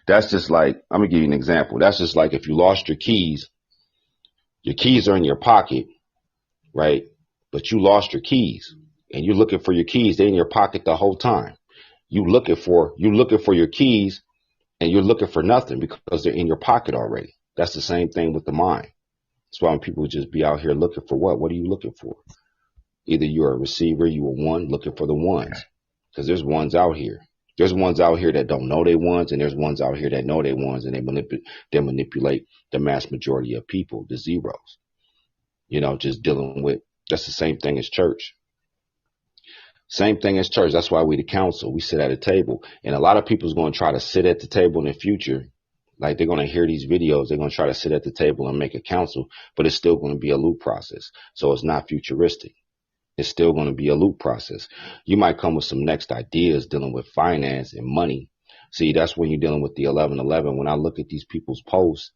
That's just like, I'm going to give you an example. That's just like if you lost your keys are in your pocket, right? But you lost your keys and you're looking for your keys. They're in your pocket the whole time. You looking for your keys and you're looking for nothing because they're in your pocket already. That's the same thing with the mind. That's why when people just be out here looking for what are you looking for? Either you're a receiver, you are one looking for the ones, because there's ones out here. There's ones out here that don't know they ones, and there's ones out here that know they ones, and they manipulate the mass majority of people, the zeros. Just dealing with, that's the same thing as church. Same thing as church. That's why we the council. We sit at a table, and a lot of people's going to try to sit at the table in the future. Like they're going to hear these videos. They're going to try to sit at the table and make a council, but it's still going to be a loop process. So it's not futuristic. It's still going to be a loop process. You might come with some next ideas dealing with finance and money. See, that's when you're dealing with the 1111. When I look at these people's posts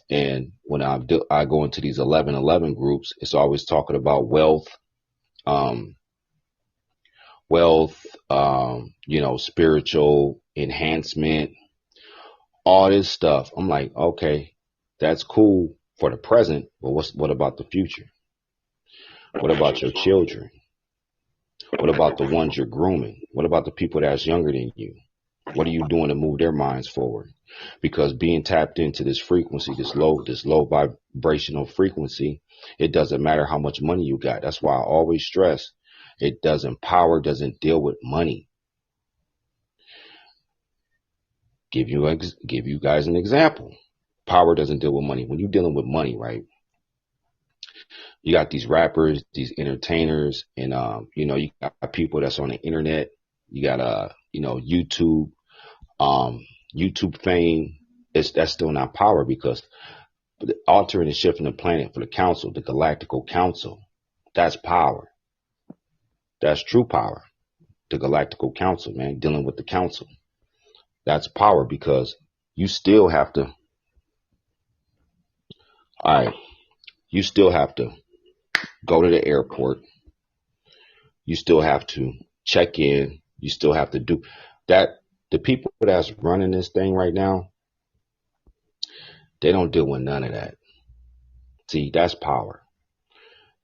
and when I go into these 1111 groups, it's always talking about wealth, spiritual enhancement, all this stuff. I'm like, okay, that's cool for the present, but what about the future? What about your children? What about the ones you're grooming? What about the people that's younger than you? What are you doing to move their minds forward? Because being tapped into this frequency, this low vibrational frequency, it doesn't matter how much money you got. That's why I always stress power doesn't deal with money. Give you guys an example. Power doesn't deal with money. When you're dealing with money, right? You got these rappers, these entertainers, and you got people that's on the internet. You got YouTube, YouTube fame. That's still not power, because altering and shifting the planet for the council, the galactical council, that's power. That's true power. The galactical council, man, dealing with the council. That's power, because you still have to. All right, you still have to go to the airport. You still have to check in. You still have to do that. The people that's running this thing right now, they don't deal with none of that. See, that's power.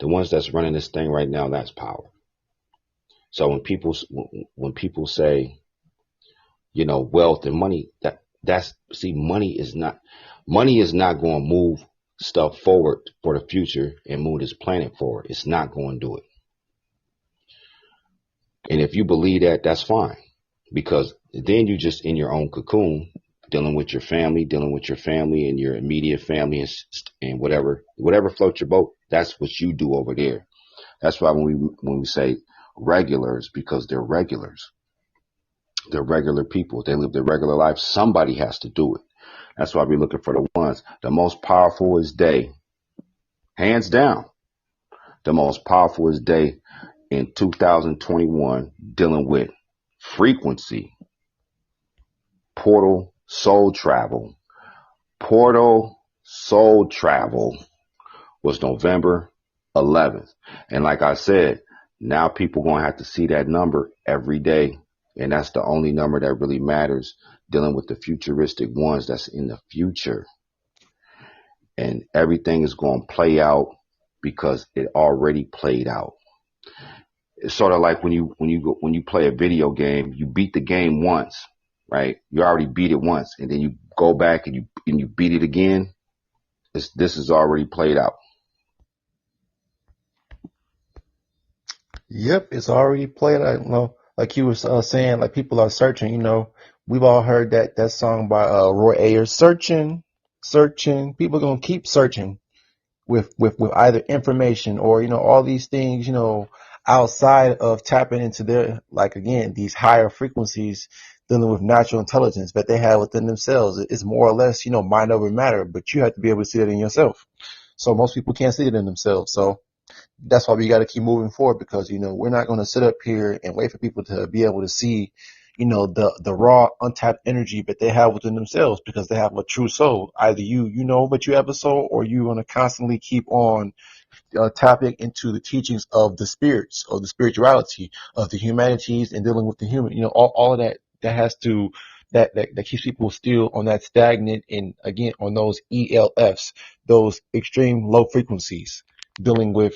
The ones that's running this thing right now, that's power. So when people say, wealth and money, money is not going to move stuff forward for the future and move this planet forward. It's not going to do it. And if you believe that, that's fine, because then you just in your own cocoon, dealing with your family and your immediate family and whatever floats your boat. That's what you do over there. That's why when we say regulars, because they're regulars. They're regular people. They live their regular life. Somebody has to do it. That's why we're looking for the ones. The most powerful is they. Hands down. The most powerful is they in 2021, dealing with frequency, portal, soul travel. Portal soul travel was November 11th. And like I said, now people going to have to see that number every day. And that's the only number that really matters, dealing with the futuristic ones that's in the future. And everything is going to play out because it already played out. It's sort of like when you play a video game, you beat the game once, right? You already beat it once, and then you go back and you beat it again. This is already played out. Yep, it's already played out. Like you were saying, like people are searching. We've all heard that song by Roy Ayers, searching. People are gonna keep searching with either information or all these things outside of tapping into their, like, again, these higher frequencies, dealing with natural intelligence that they have within themselves. It's more or less mind over matter, but you have to be able to see it in yourself. So most people can't see it in themselves. So That's why we got to keep moving forward, because, we're not going to sit up here and wait for people to be able to see, the raw untapped energy that they have within themselves, because they have a true soul. Either you know that you have a soul, or you're going to constantly keep on tapping into the teachings of the spirits, of the spirituality, of the humanities, and dealing with the human. All of that has to that keeps people still on that stagnant, and again on those ELFs, those extreme low frequencies, dealing with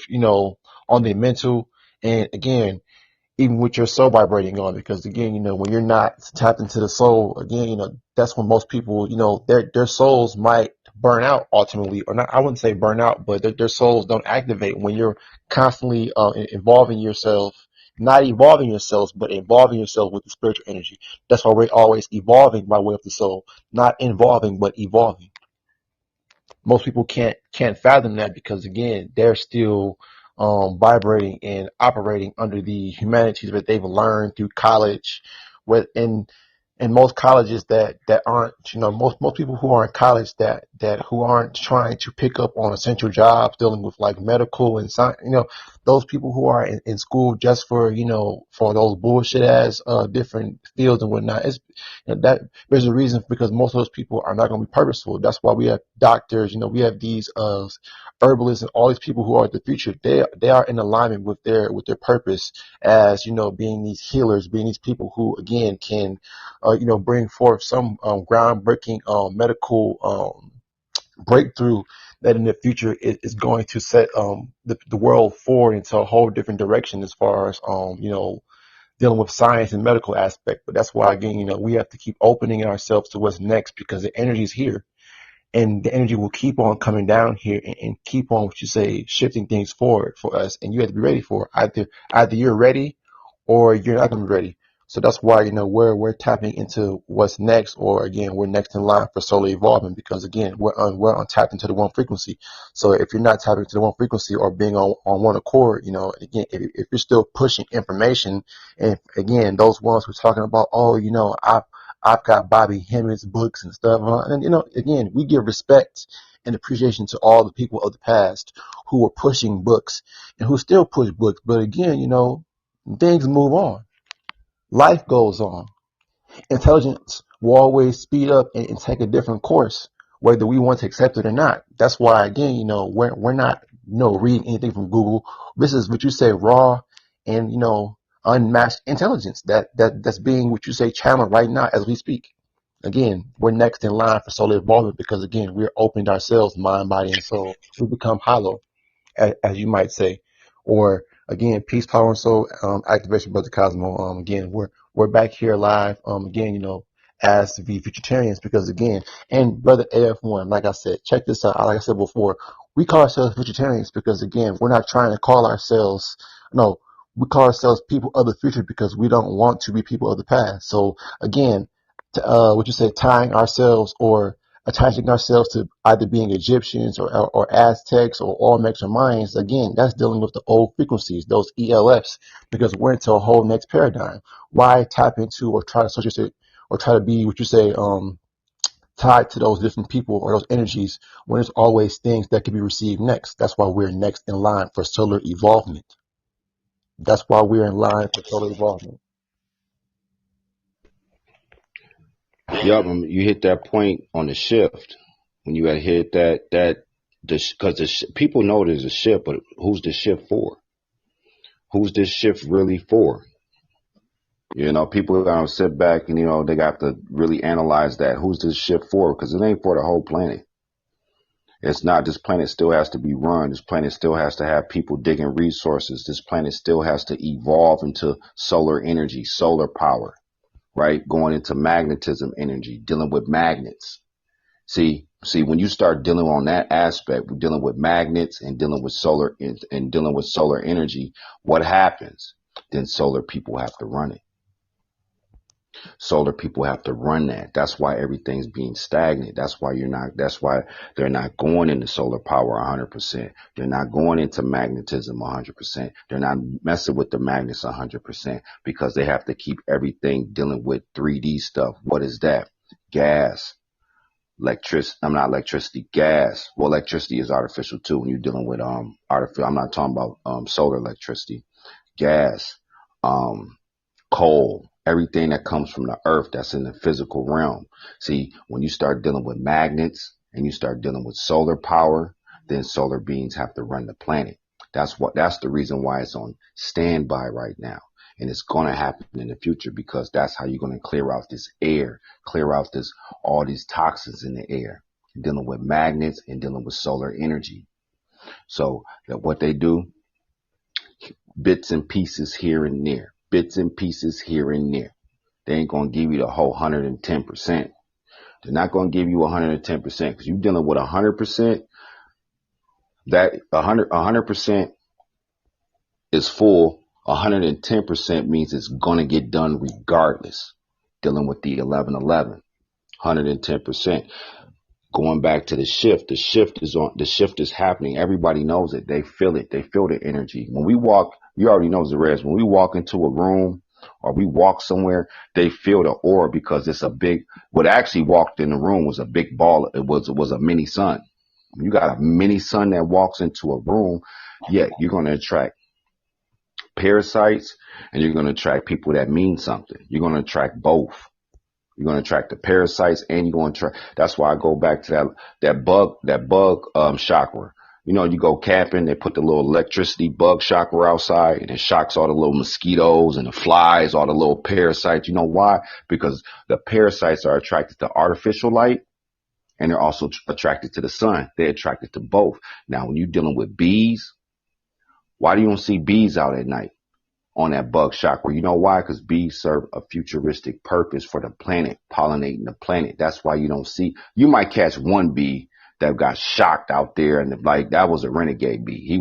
on the mental, and again even with your soul vibrating on, because again, when you're not tapped into the soul, again, that's when most people, their souls might burn out ultimately, or not. I wouldn't say burn out, but their souls don't activate when you're constantly involving yourself, not evolving yourselves, but involving yourself with the spiritual energy. That's why we're always evolving by way of the soul, not involving, but evolving. Most people can't fathom that, because again, they're still vibrating and operating under the humanities that they've learned through college. With in most colleges that aren't, most people who are in college that who aren't trying to pick up on essential jobs dealing with like medical and science, those people who are in school just for for those bullshit ass different fields and whatnot. It's that there's a reason, because most of those people are not going to be purposeful. That's why we have doctors, we have these herbalists and all these people who are the future. They are in alignment with their purpose, as being these healers, being these people who again can bring forth some groundbreaking medical breakthrough that in the future is going to set the world forward into a whole different direction, as far as dealing with science and medical aspect. But that's why again, we have to keep opening ourselves to what's next, because the energy is here, and the energy will keep on coming down here, and keep on, what you say, shifting things forward for us. And you have to be ready for it. Either you're ready, or you're not going to be ready. So that's why, we're tapping into what's next, or again, we're next in line for solar evolvement, because again, we're on tapped into the one frequency. So if you're not tapping into the one frequency, or being on one accord, again, if you're still pushing information, and again, those ones who are talking about, oh, I've got Bobby Hemmitt's books and stuff, and again, we give respect and appreciation to all the people of the past who were pushing books and who still push books. But again, things move on. Life goes on. Intelligence will always speed up and take a different course, whether we want to accept it or not. That's why, again, we're not, reading anything from Google. This is what you say, raw and, unmatched intelligence that's being, what you say, channeled right now as we speak. Again, we're next in line for solar evolvement, because again, we're opened ourselves, mind, body, and soul. We become hollow, as you might say. Or again, peace, power, and soul activation, brother Cosmo. Again, we're back here live. Again, as the vegetarians, because again, and brother AF1, like I said, check this out. Like I said before, we call ourselves vegetarians because again, we're not trying to call ourselves no. We call ourselves people of the future because we don't want to be people of the past. So again, what you say, tying ourselves or attaching ourselves to either being Egyptians or Aztecs or Olmecs or Mayans, again, that's dealing with the old frequencies, those ELFs, because we're into a whole next paradigm. Why tap into or try to associate or try to be, what you say, tied to those different people or those energies when there's always things that can be received next? That's why we're next in line for solar evolvement. That's why we're in line for solar evolvement. Yup, you hit that point on the shift when you had hit that because people know there's a shift, but who's the shift for? Who's this shift really for? People are gonna sit back and they got to really analyze that. Who's this shift for? Because it ain't for the whole planet. It's not. This planet still has to be run. This planet still has to have people digging resources. This planet still has to evolve into solar energy, solar power, right? Going into magnetism energy, dealing with magnets. See, when you start dealing on that aspect, we're dealing with magnets and dealing with solar and dealing with solar energy. What happens? Then solar people have to run it. Solar people have to run that. That's why everything's being stagnant. That's why they're not going into solar power 100%. They're not going into magnetism 100%. They're not messing with the magnets 100% because they have to keep everything dealing with 3D stuff. What is that? Gas, I'm not electricity, gas. Well, electricity is artificial too when you're dealing with artificial. I'm not talking about solar electricity, gas, um, coal, everything that comes from the earth that's in the physical realm. See, when you start dealing with magnets and you start dealing with solar power, then solar beings have to run the planet. That's the reason why it's on standby right now. And it's going to happen in the future because that's how you're going to clear out this air, clear out all these toxins in the air, dealing with magnets and dealing with solar energy. So that what they do, bits and pieces here and there, bits and pieces here and there. They ain't going to give you the whole 110%. They're not going to give you 110% because you're dealing with 100%. That 100% is full. 110% means it's going to get done regardless. Dealing with the 1111, 110%. Going back to the shift is happening. Everybody knows it. They feel it. They feel the energy. When we walk, you already know Zerez, when we walk into a room or we walk somewhere, they feel the aura because it's what actually walked in the room was a big ball. It was a mini sun. When you got a mini sun that walks into a room, yeah, you're going to attract parasites and you're going to attract people that mean something. You're going to attract both. You're going to attract the parasites and you're going to attract. That's why I go back to that bug chakra. You know, you go camping, they put the little electricity bug chakra outside and it shocks all the little mosquitoes and the flies, all the little parasites. You know why? Because the parasites are attracted to artificial light and they're also attracted to the sun. They're attracted to both. Now, when you're dealing with bees, why do you don't see bees out at night on that bug chakra? You know why? Because bees serve a futuristic purpose for the planet, pollinating the planet. That's why you don't see, you might catch one bee that got shocked out there and like that was a renegade bee.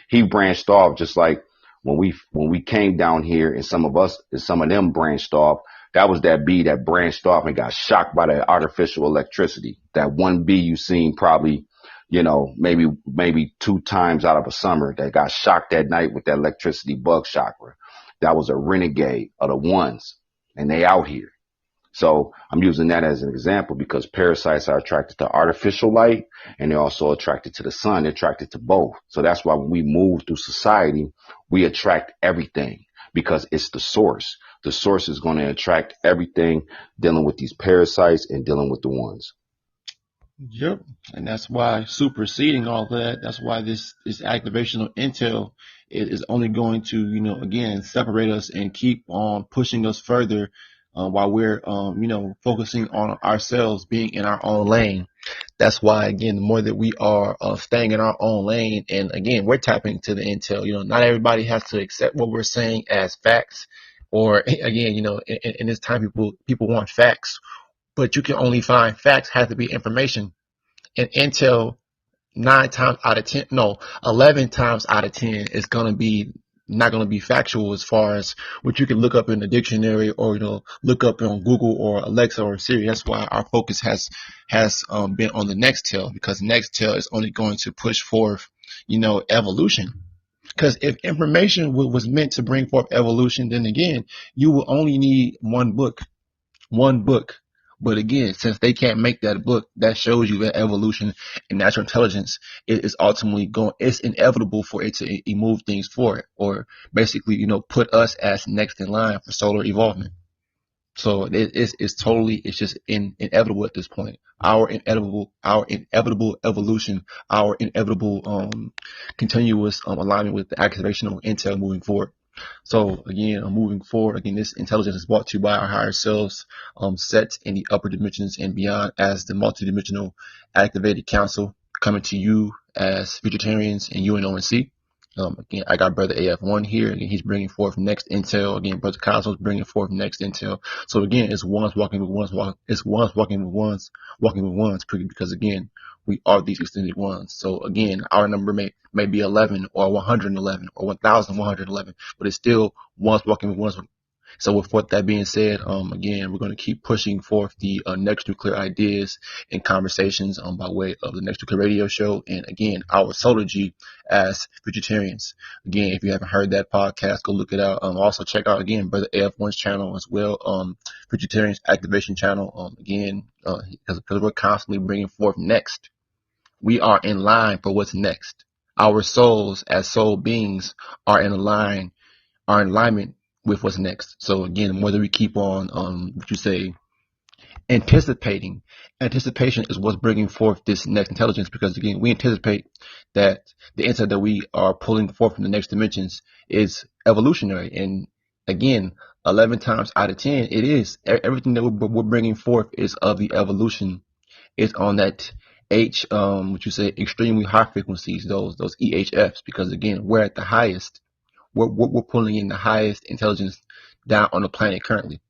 He branched off just like when we came down here and some of them branched off. That was that bee that branched off and got shocked by the artificial electricity. That one bee you seen probably, you know, maybe 2 times out of a summer that got shocked that night with that electricity bug chakra. That was a renegade of the ones and they out here. So I'm using that as an example because parasites are attracted to artificial light and they're also attracted to the sun. They're attracted to both. So that's why when we move through society, we attract everything because it's the source. The source is going to attract everything dealing with these parasites and dealing with the ones. Yep. And that's why superseding all that, that's why this activational intel is only going to, you know, again, separate us and keep on pushing us further while we're, you know, focusing on ourselves being in our own lane. That's why, again, the more that we are staying in our own lane, and again, we're tapping into the intel. You know, not everybody has to accept what we're saying as facts, or again, you know, in this time, people want facts, but you can only find facts have to be information, and intel 11 times out of 10 is gonna be not going to be factual as far as what you can look up in the dictionary or, you know, look up on Google or Alexa or Siri. That's why our focus has been on the Nextel, because Nextel is only going to push forth, you know, evolution. Because if information was meant to bring forth evolution, then again, you will only need one book. But again, since they can't make that book, that shows you that evolution and natural intelligence is ultimately it's inevitable for it to move things forward, or basically, you know, put us as next in line for solar evolvement. So it's just inevitable at this point. Our inevitable evolution, our inevitable continuous alignment with the activation of intel moving forward. So again, moving forward, again, this intelligence is brought to you by our higher selves, set in the upper dimensions and beyond as the multidimensional activated council, coming to you as vegetarians and U.N.O.N.C. Again, I got brother AF1 here. Again, he's bringing forth next intel. Again, brother Cosmos bringing forth next intel. So again, it's ones walking with ones, it's ones walking with ones, because again, we are these extended ones. So again, our number may be 11 or 111 or 1,111, but it's still ones walking with ones. So with what that being said, again, we're going to keep pushing forth the next nuclear ideas and conversations by way of the next nuclear radio show. And again, our Solargy as vegetarians. Again, if you haven't heard that podcast, go look it out. Also check out again Brother AF1's channel as well, Vegetarians Activation channel. Again, because we're constantly bringing forth next. We are in line for what's next. Our souls as soul beings are in alignment with what's next. So again, whether we keep on, what you say, anticipating, anticipation is what's bringing forth this next intelligence, because again, we anticipate that the insight that we are pulling forth from the next dimensions is evolutionary. And again, 11 times out of 10, it is. Everything that we're bringing forth is of the evolution. It's on that what you say, extremely high frequencies, those EHFs, because again, we're at the highest. We're pulling in the highest intelligence down on the planet currently.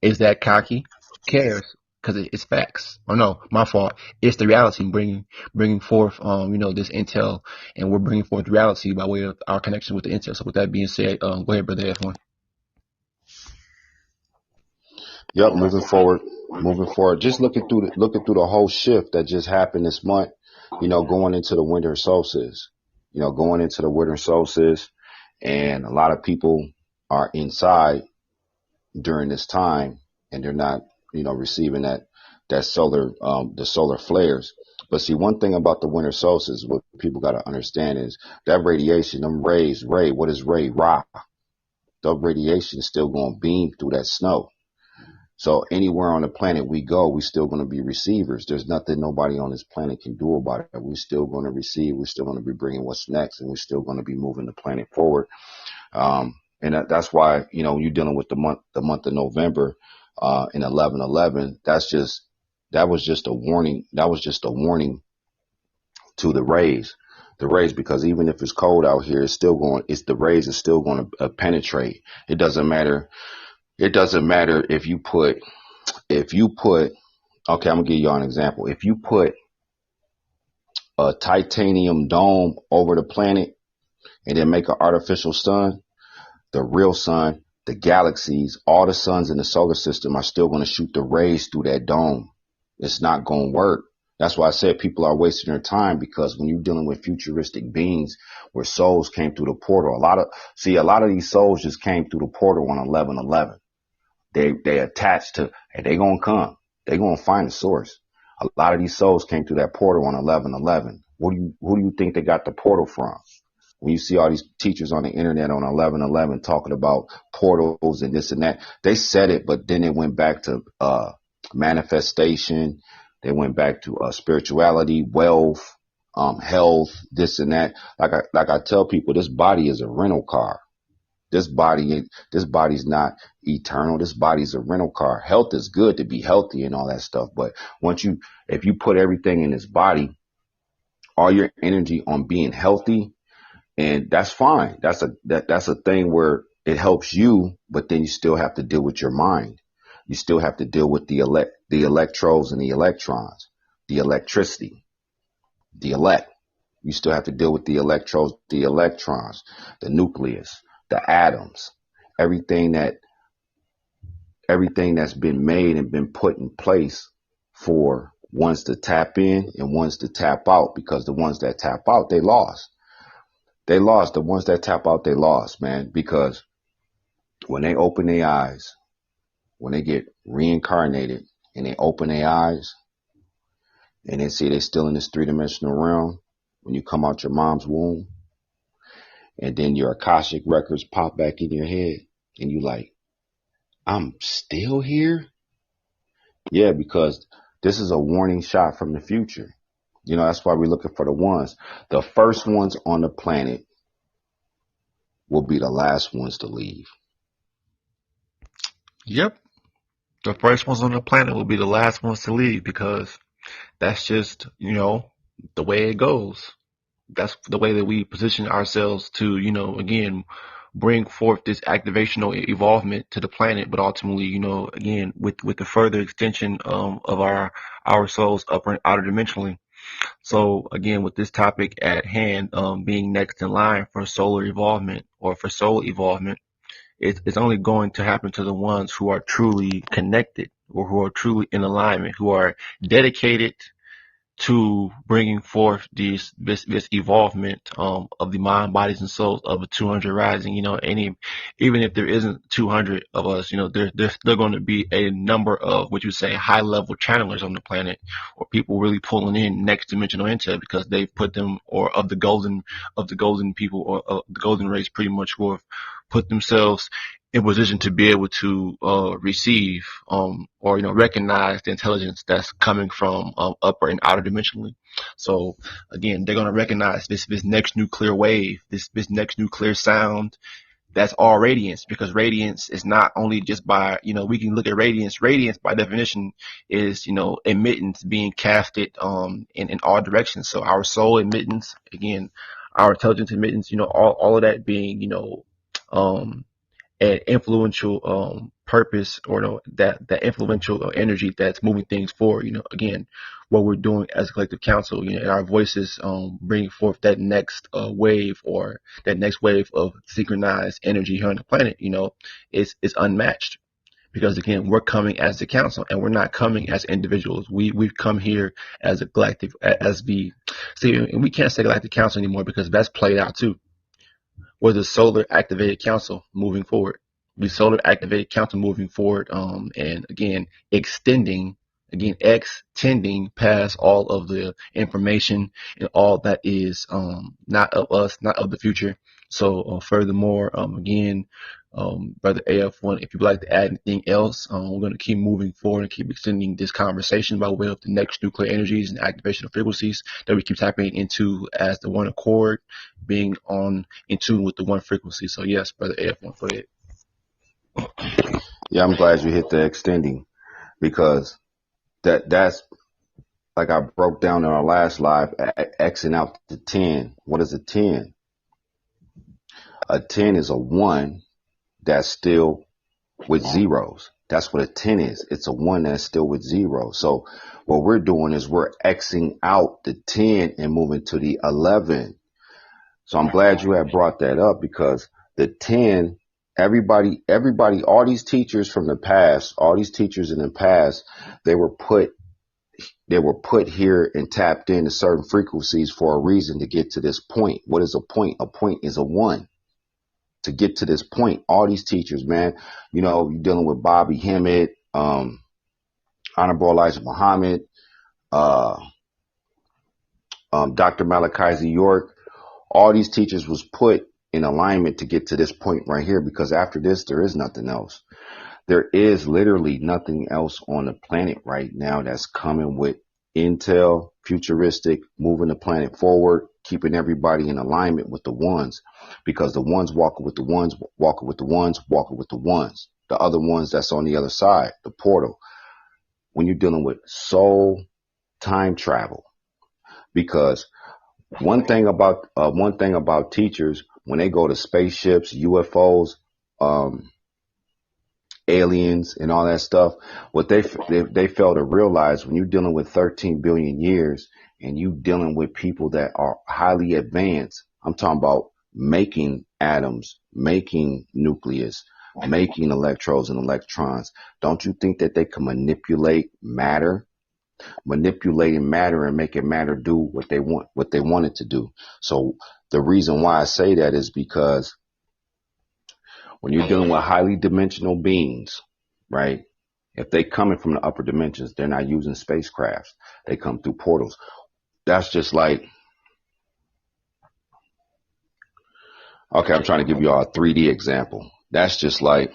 Is that cocky? Who cares? Because it's facts. Or no, my fault. It's the reality bringing forth, this intel, and we're bringing forth reality by way of our connection with the intel. So with that being said, go ahead, brother F1. Yep, moving forward. Just looking through the whole shift that just happened this month. Going into the winter solstice. Going into the winter solstice, and a lot of people are inside during this time, and they're not, receiving that solar, the solar flares. But see, one thing about the winter solstice, what people got to understand is that radiation, them rays, what is ray? Ra. The radiation is still going to beam through that snow. So anywhere on the planet we go, we still going to be receivers. There's nothing nobody on this planet can do about it. We're still going to receive. We're still going to be bringing what's next, and we're still going to be moving the planet forward. And that's why, you're dealing with the month of November, in 11/11. That was just a warning. That was just a warning to the rays, because even if it's cold out here, the rays are still going to penetrate. It doesn't matter. It doesn't matter if you put, okay, I'm gonna give y'all an example. If you put a titanium dome over the planet and then make an artificial sun, the real sun, the galaxies, all the suns in the solar system are still going to shoot the rays through that dome. It's not going to work. That's why I said people are wasting their time, because when you're dealing with futuristic beings where souls came through the portal, a lot of these souls just came through the portal on 11/11. They attached to, and they going to come. They going to find the source. A lot of these souls came through that portal on 11/11. Who do you think they got the portal from? When you see all these teachers on the internet on 11/11 talking about portals and this and that, they said it, but then it went back to manifestation. They went back to spirituality, wealth, health, this and that. Like I tell people, this body is a rental car. This body's not eternal. This body's a rental car. Health is good to be healthy and all that stuff, but if you put everything in this body, all your energy on being healthy, and that's fine. That's a thing where it helps you, but then you still have to deal with your mind. You still have to deal with the electrodes and the electrons, the electricity, the elect. You still have to deal with the electrodes, the electrons, the nucleus, the atoms, everything that's been made and been put in place for ones to tap in and ones to tap out, because the ones that tap out, they lost. They lost. The ones that tap out, they lost, man, because when they open their eyes, when they get reincarnated and they open their eyes and they see they're still in this three-dimensional realm, when you come out your mom's womb, and then your Akashic records pop back in your head and you like, I'm still here? Yeah, because this is a warning shot from the future. That's why we're looking for the ones. The first ones on the planet will be the last ones to leave. Yep. The first ones on the planet will be the last ones to leave, because that's just, the way it goes. That's the way that we position ourselves to, again, bring forth this activational evolvement to the planet, but ultimately, again, with the further extension of our souls up and outer dimensionally. So again, with this topic at hand, being next in line for solar evolvement or for soul evolvement, it's only going to happen to the ones who are truly connected or who are truly in alignment, who are dedicated to bringing forth this evolvement of the mind, bodies, and souls of a 200 rising. Even if there isn't 200 of us, there's still going to be a number of what you say high level channelers on the planet, or people really pulling in next dimensional intel because they've put them, or of the golden people, or the golden race, pretty much, who have put themselves in position to be able to receive or recognize the intelligence that's coming from upper and outer dimensionally. So again, they're going to recognize this next nuclear wave, this next nuclear sound that's all radiance, because radiance is not only just by, we can look at radiance. Radiance by definition is, emittance being casted in all directions. So our soul emittance, again, our intelligence emittance, all of that being, um an influential purpose, or that influential energy that's moving things forward. Again, what we're doing as a collective council, and our voices bringing forth that next wave, or that next wave of synchronized energy here on the planet, is unmatched. Because again, we're coming as the council, and we're not coming as individuals. We've come here as a collective, and we can't say galactic council anymore because that's played out too. Was a solar activated council moving forward. The solar activated council moving forward, and again, extending past all of the information and all that is not of us, not of the future. So furthermore, again, Brother AF1, if you'd like to add anything else, we're going to keep moving forward and keep extending this conversation by way of the next nuclear energies and activation of frequencies that we keep tapping into as the one accord, being in tune with the one frequency. So yes, Brother AF1, go ahead. Yeah, I'm glad you hit the extending, because that's like I broke down in our last live, Xing out to 10. What is a 10? A 10 is a 1 that's still with zeros. That's what a 10 is. It's a 1 that's still with zeros. So what we're doing is we're Xing out the 10 and moving to the 11. So I'm glad you had brought that up, because the 10, everybody, all these teachers from the past, all these teachers in the past, they were put here and tapped into certain frequencies for a reason to get to this point. What is a point? A point is a 1. To get to this point, all these teachers, man, you're dealing with Bobby Hemmett, Honorable Elijah Muhammad, Dr. Malachi Z. York. All these teachers was put in alignment to get to this point right here, because after this, there is nothing else. There is literally nothing else on the planet right now that's coming with intel, futuristic, moving the planet forward, keeping everybody in alignment with the ones, because the ones walking with the ones, walking with the ones, walking with the ones, the other ones that's on the other side, the portal. When you're dealing with soul time travel, because one thing about teachers, when they go to spaceships, UFOs, aliens and all that stuff, what they fail to realize, when you're dealing with 13 billion years and you dealing with people that are highly advanced, I'm talking about making atoms, making nucleus, making electrodes and electrons. Don't you think that they can manipulating matter and making matter do what they want it to do? So the reason why I say that is because when you're dealing with highly dimensional beings, right? If they coming from the upper dimensions, they're not using spacecrafts. They come through portals. That's just like, okay, I'm trying to give you all a 3D example. That's just like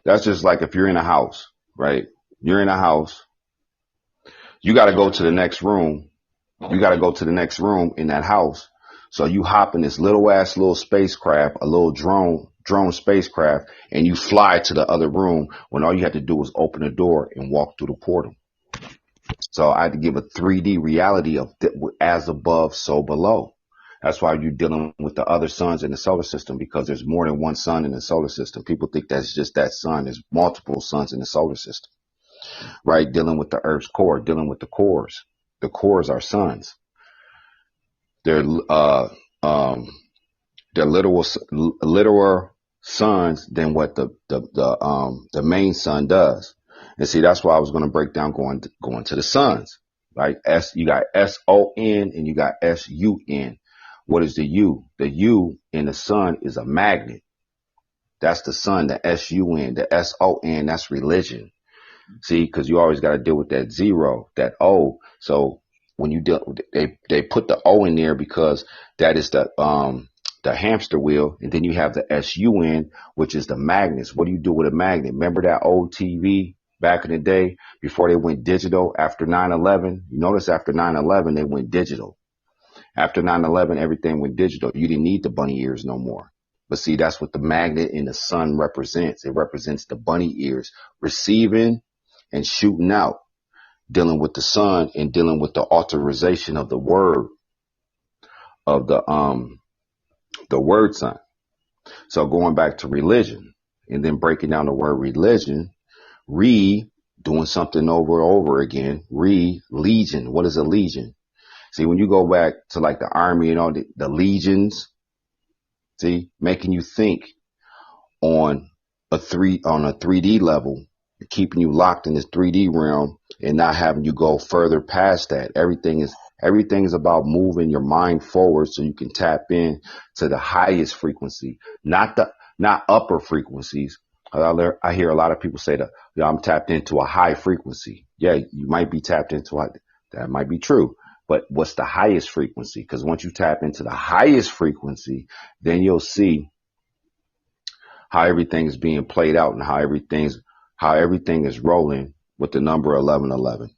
if you're in a house, right? You're in a house. You got to go to the next room. You got to go to the next room in that house. So you hop in this little spacecraft, a little drone spacecraft, and you fly to the other room when all you had to do was open the door and walk through the portal. So I had to give a 3D reality of as above, so below. That's why you're dealing with the other suns in the solar system, because there's more than one sun in the solar system. People think that's just that sun. There's multiple suns in the solar system, right? Dealing with the Earth's core, dealing with the cores. The cores are suns. They're they're literal suns than what the main sun does. And see, that's why I was going to break down going to the suns, right? You got SON and you got SUN. What is the U? The U in the sun is a magnet. That's the sun. The SUN, the SON, that's religion. See, because you always got to deal with that zero, that O. So when you they put the O in there because that is the hamster wheel, and then you have the SUN, which is the magnets. What do you do with a magnet? Remember that old TV back in the day before they went digital after 9/11? You notice after 9/11 they went digital. After 9/11 everything went digital. You didn't need the bunny ears no more. But see, that's what the magnet in the sun represents. It represents the bunny ears receiving and shooting out, dealing with the sun and dealing with the authorization of the word of the word sign. So going back to religion and then breaking down the word religion, doing something over and over again, legion. What is a legion? See, when you go back to like the army and all the legions, see, making you think on a 3D level, keeping you locked in this 3D realm and not having you go further past that. Everything is about moving your mind forward so you can tap in to the highest frequency, not upper frequencies. I hear a lot of people say that, I'm tapped into a high frequency. Yeah, you might be tapped into that might be true. But what's the highest frequency? Because once you tap into the highest frequency, then you'll see how everything is being played out and how everything is rolling with the number 1111.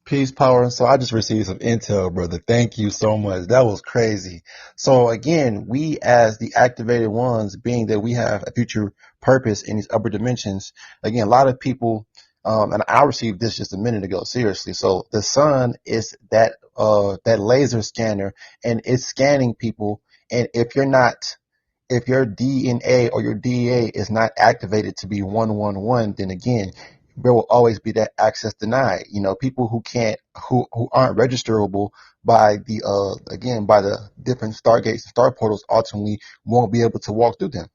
Peace, power. So I just received some intel, brother. Thank you so much. That was crazy. So again, we as the activated ones, being that we have a future purpose in these upper dimensions, again, a lot of people, and I received this just a minute ago, seriously. So the sun is that laser scanner, and it's scanning people. And if your DNA or your DEA is not activated to be 111, then again, there will always be that access denied. People who aren't registerable by by the different stargates and star portals ultimately won't be able to walk through them.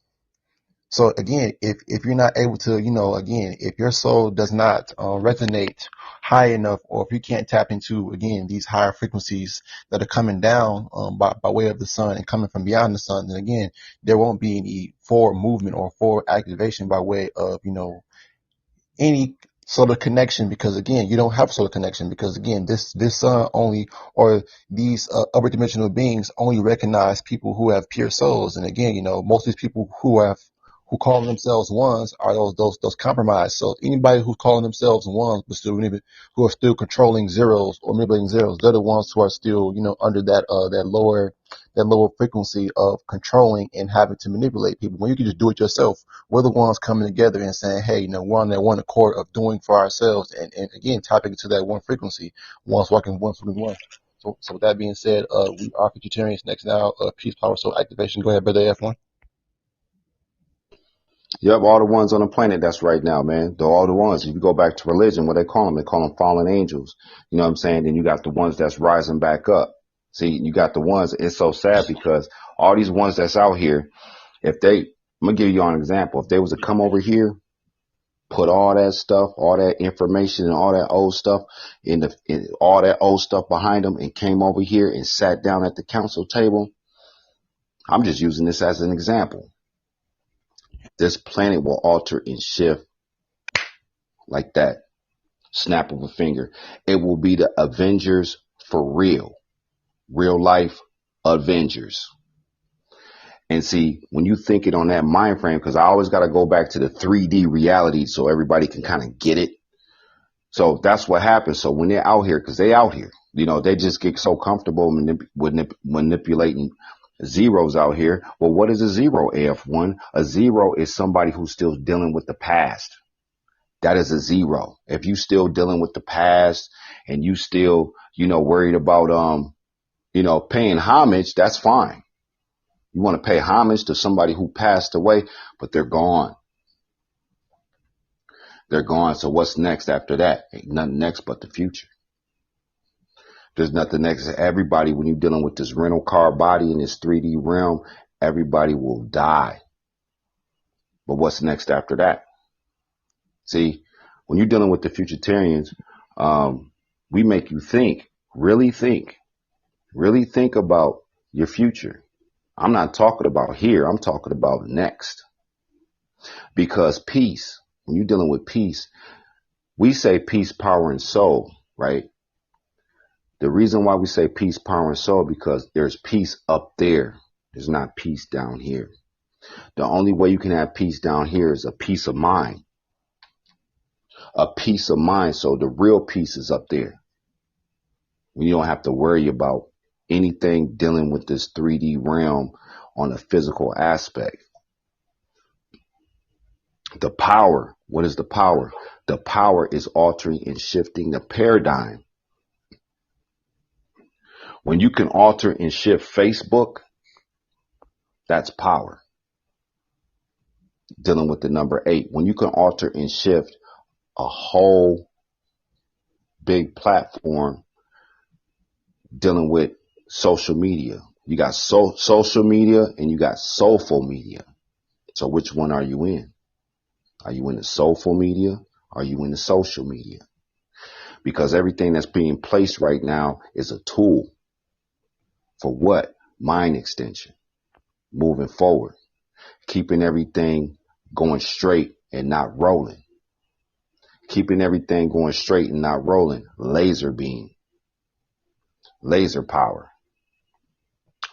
So again, if you're not able to, again, if your soul does not resonate high enough, or if you can't tap into, again, these higher frequencies that are coming down by way of the sun and coming from beyond the sun, then again, there won't be any forward movement or forward activation by way of, any sort of connection, because again, you don't have sort of connection, because again, this sun only, or these upper dimensional beings only recognize people who have pure souls. And again, most of these people who call themselves ones are those compromised. So anybody who's calling themselves ones but still who are still controlling zeros or manipulating zeros, they're the ones who are still under that lower frequency of controlling and having to manipulate people. When you can just do it yourself, we're the ones coming together and saying, hey, we're on that one accord of doing for ourselves, and again, tapping into that one frequency, once walking, once moving one. So with that being said, we are vegetarians. Next now, peace, power, soul activation. Go ahead, brother F1. Yep, all the ones on the planet that's right now, man. They're all the ones. If you go back to religion, what they call them? They call them fallen angels. You know what I'm saying? Then you got the ones that's rising back up. See, you got the ones. It's so sad because all these ones that's out here, I'm gonna give you an example. If they was to come over here, put all that stuff, all that information and all that old stuff all that old stuff behind them, and came over here and sat down at the council table. I'm just using this as an example. This planet will alter and shift like that. Snap of a finger. It will be the Avengers for real. Real life Avengers. And see, when you think it on that mind frame, because I always got to go back to the 3D reality so everybody can kind of get it. So that's what happens. So when they're out here, because they out here, they just get so comfortable manipulating zeros out here. Well, what is a zero, AF1? A zero is somebody who's still dealing with the past. That is a zero. If you still dealing with the past and you still, worried about, paying homage, that's fine. You want to pay homage to somebody who passed away, but they're gone. They're gone. So what's next after that? Ain't nothing next but the future. There's nothing next. Everybody, when you're dealing with this rental car body in this 3D realm, everybody will die. But what's next after that? See, when you're dealing with the Futuritarians, we make you think, really think about your future. I'm not talking about here. I'm talking about next. Because peace, when you're dealing with peace, we say peace, power, and soul, right? The reason why we say peace, power, and soul, because there's peace up there. There's not peace down here. The only way you can have peace down here is a peace of mind. A peace of mind. So the real peace is up there. You don't have to worry about anything dealing with this 3D realm on a physical aspect. The power. What is the power? The power is altering and shifting the paradigm. When you can alter and shift Facebook, that's power. Dealing with the number 8. When you can alter and shift a whole big platform, dealing with social media. You got social media and you got soulful media. So which one are you in? Are you in the soulful media? Are you in the social media? Because everything that's being placed right now is a tool for what? Mind extension. Moving forward. Keeping everything going straight and not rolling. Keeping everything going straight and not rolling. Laser beam. Laser power.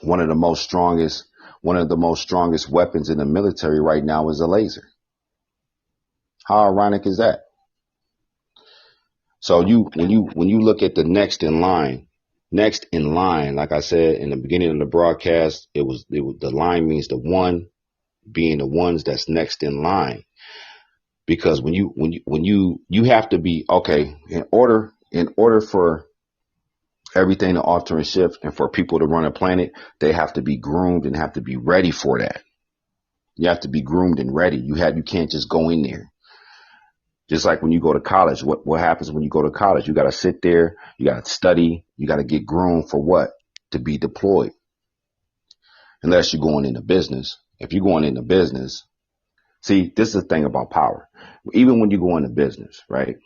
One of the most strongest weapons in the military right now is a laser. How ironic is that? So when you look at the next in line, like I said in the beginning of the broadcast, it was the line means the one being the ones that's next in line. Because when you have to be, okay, in order for everything to alter and shift and for people to run a planet, they have to be groomed and have to be ready for that. You have to be groomed and ready. You can't just go in there. Just like when you go to college, what happens when you go to college? You got to sit there, you got to study, you got to get groomed for what? To be deployed. Unless you're going into business. If you're going into business, see, this is the thing about power. Even when you go into business, right?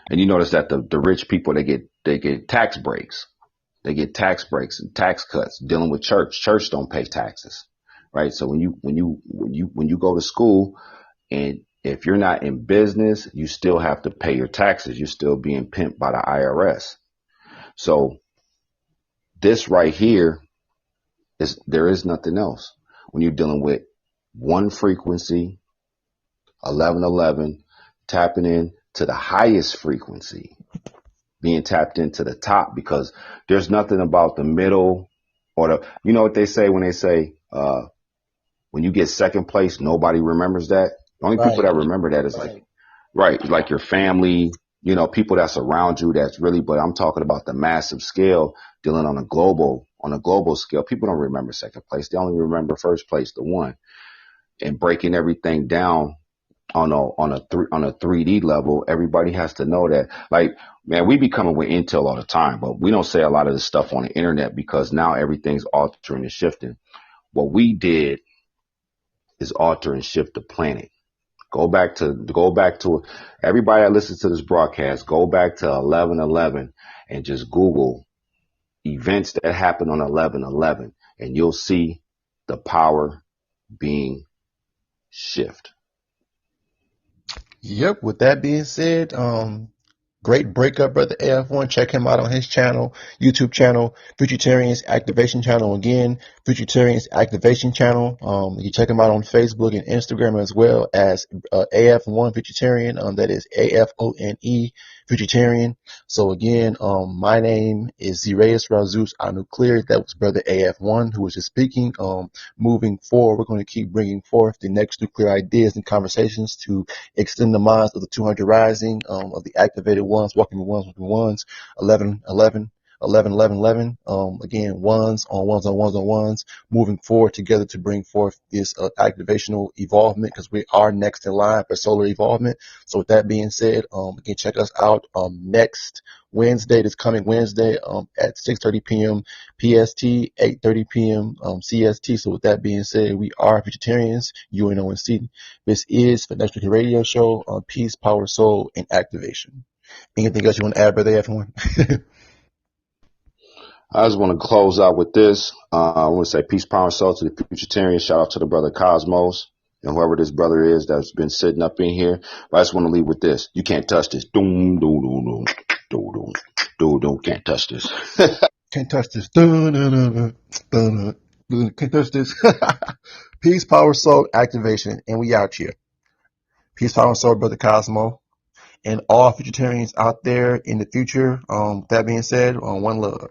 And you notice that the rich people, they get tax breaks. They get tax breaks and tax cuts. Dealing with church don't pay taxes, right? So when you go to school, and if you're not in business, you still have to pay your taxes. You're still being pimped by the IRS. So this right here there is nothing else. When you're dealing with one frequency, 1111, tapping in to the highest frequency, being tapped into the top, because there's nothing about the middle or you know what they say when they say, when you get second place, nobody remembers that. The only people that remember that is like your family, people that's around you. That's really, but I'm talking about the massive scale, dealing on a global scale. People don't remember second place. They only remember first place, the one, and breaking everything down on a 3D level. Everybody has to know that, like, man, we be coming with intel all the time, but we don't say a lot of this stuff on the internet because now everything's altering and shifting. What we did is alter and shift the planet. Go back to everybody that listens to this broadcast. Go back to 11/11 and just Google events that happened on 11/11, and you'll see the power being shift. Yep. With that being said, great breakup, brother AF1. Check him out on his channel, YouTube channel, Futuritarians Activation Channel. Again, Futuritarians Activation Channel. You check him out on Facebook and Instagram as well as AF1 Futuritarian. That is AFONE Futuritarian. So again, my name is Zireus Razus Anuclear. That was brother AF1 who was just speaking. Moving forward, we're going to keep bringing forth the next nuclear ideas and conversations to extend the minds of the 200 rising, of the activated ones, walking the ones with the ones, 11/11. 11, 11, 11. Again, ones on ones on ones on ones, moving forward together to bring forth this activational evolvement, because we are next in line for solar evolvement. So with that being said, again, check us out next Wednesday, this coming Wednesday, at 6:30 p.m. PST, 8:30 p.m. CST. So with that being said, we are vegetarians, U.N.O.N.C. This is the Next Week Radio Show on Peace, Power, Soul, and Activation. Anything else you want to add, Brother F1? I just want to close out with this. I want to say peace, power, and soul to the Futuritarians. Shout out to the brother Cosmos and whoever this brother is that's been sitting up in here. But I just want to leave with this. You can't touch this. Doom, doom, doom, doom, doom, doom, doom, doom. Can't touch this. Can't touch this. Can't touch this. Peace, power, soul, activation, and we out here. Peace, power, and soul, Brother Cosmo, and all vegetarians out there in the future. That being said, one love.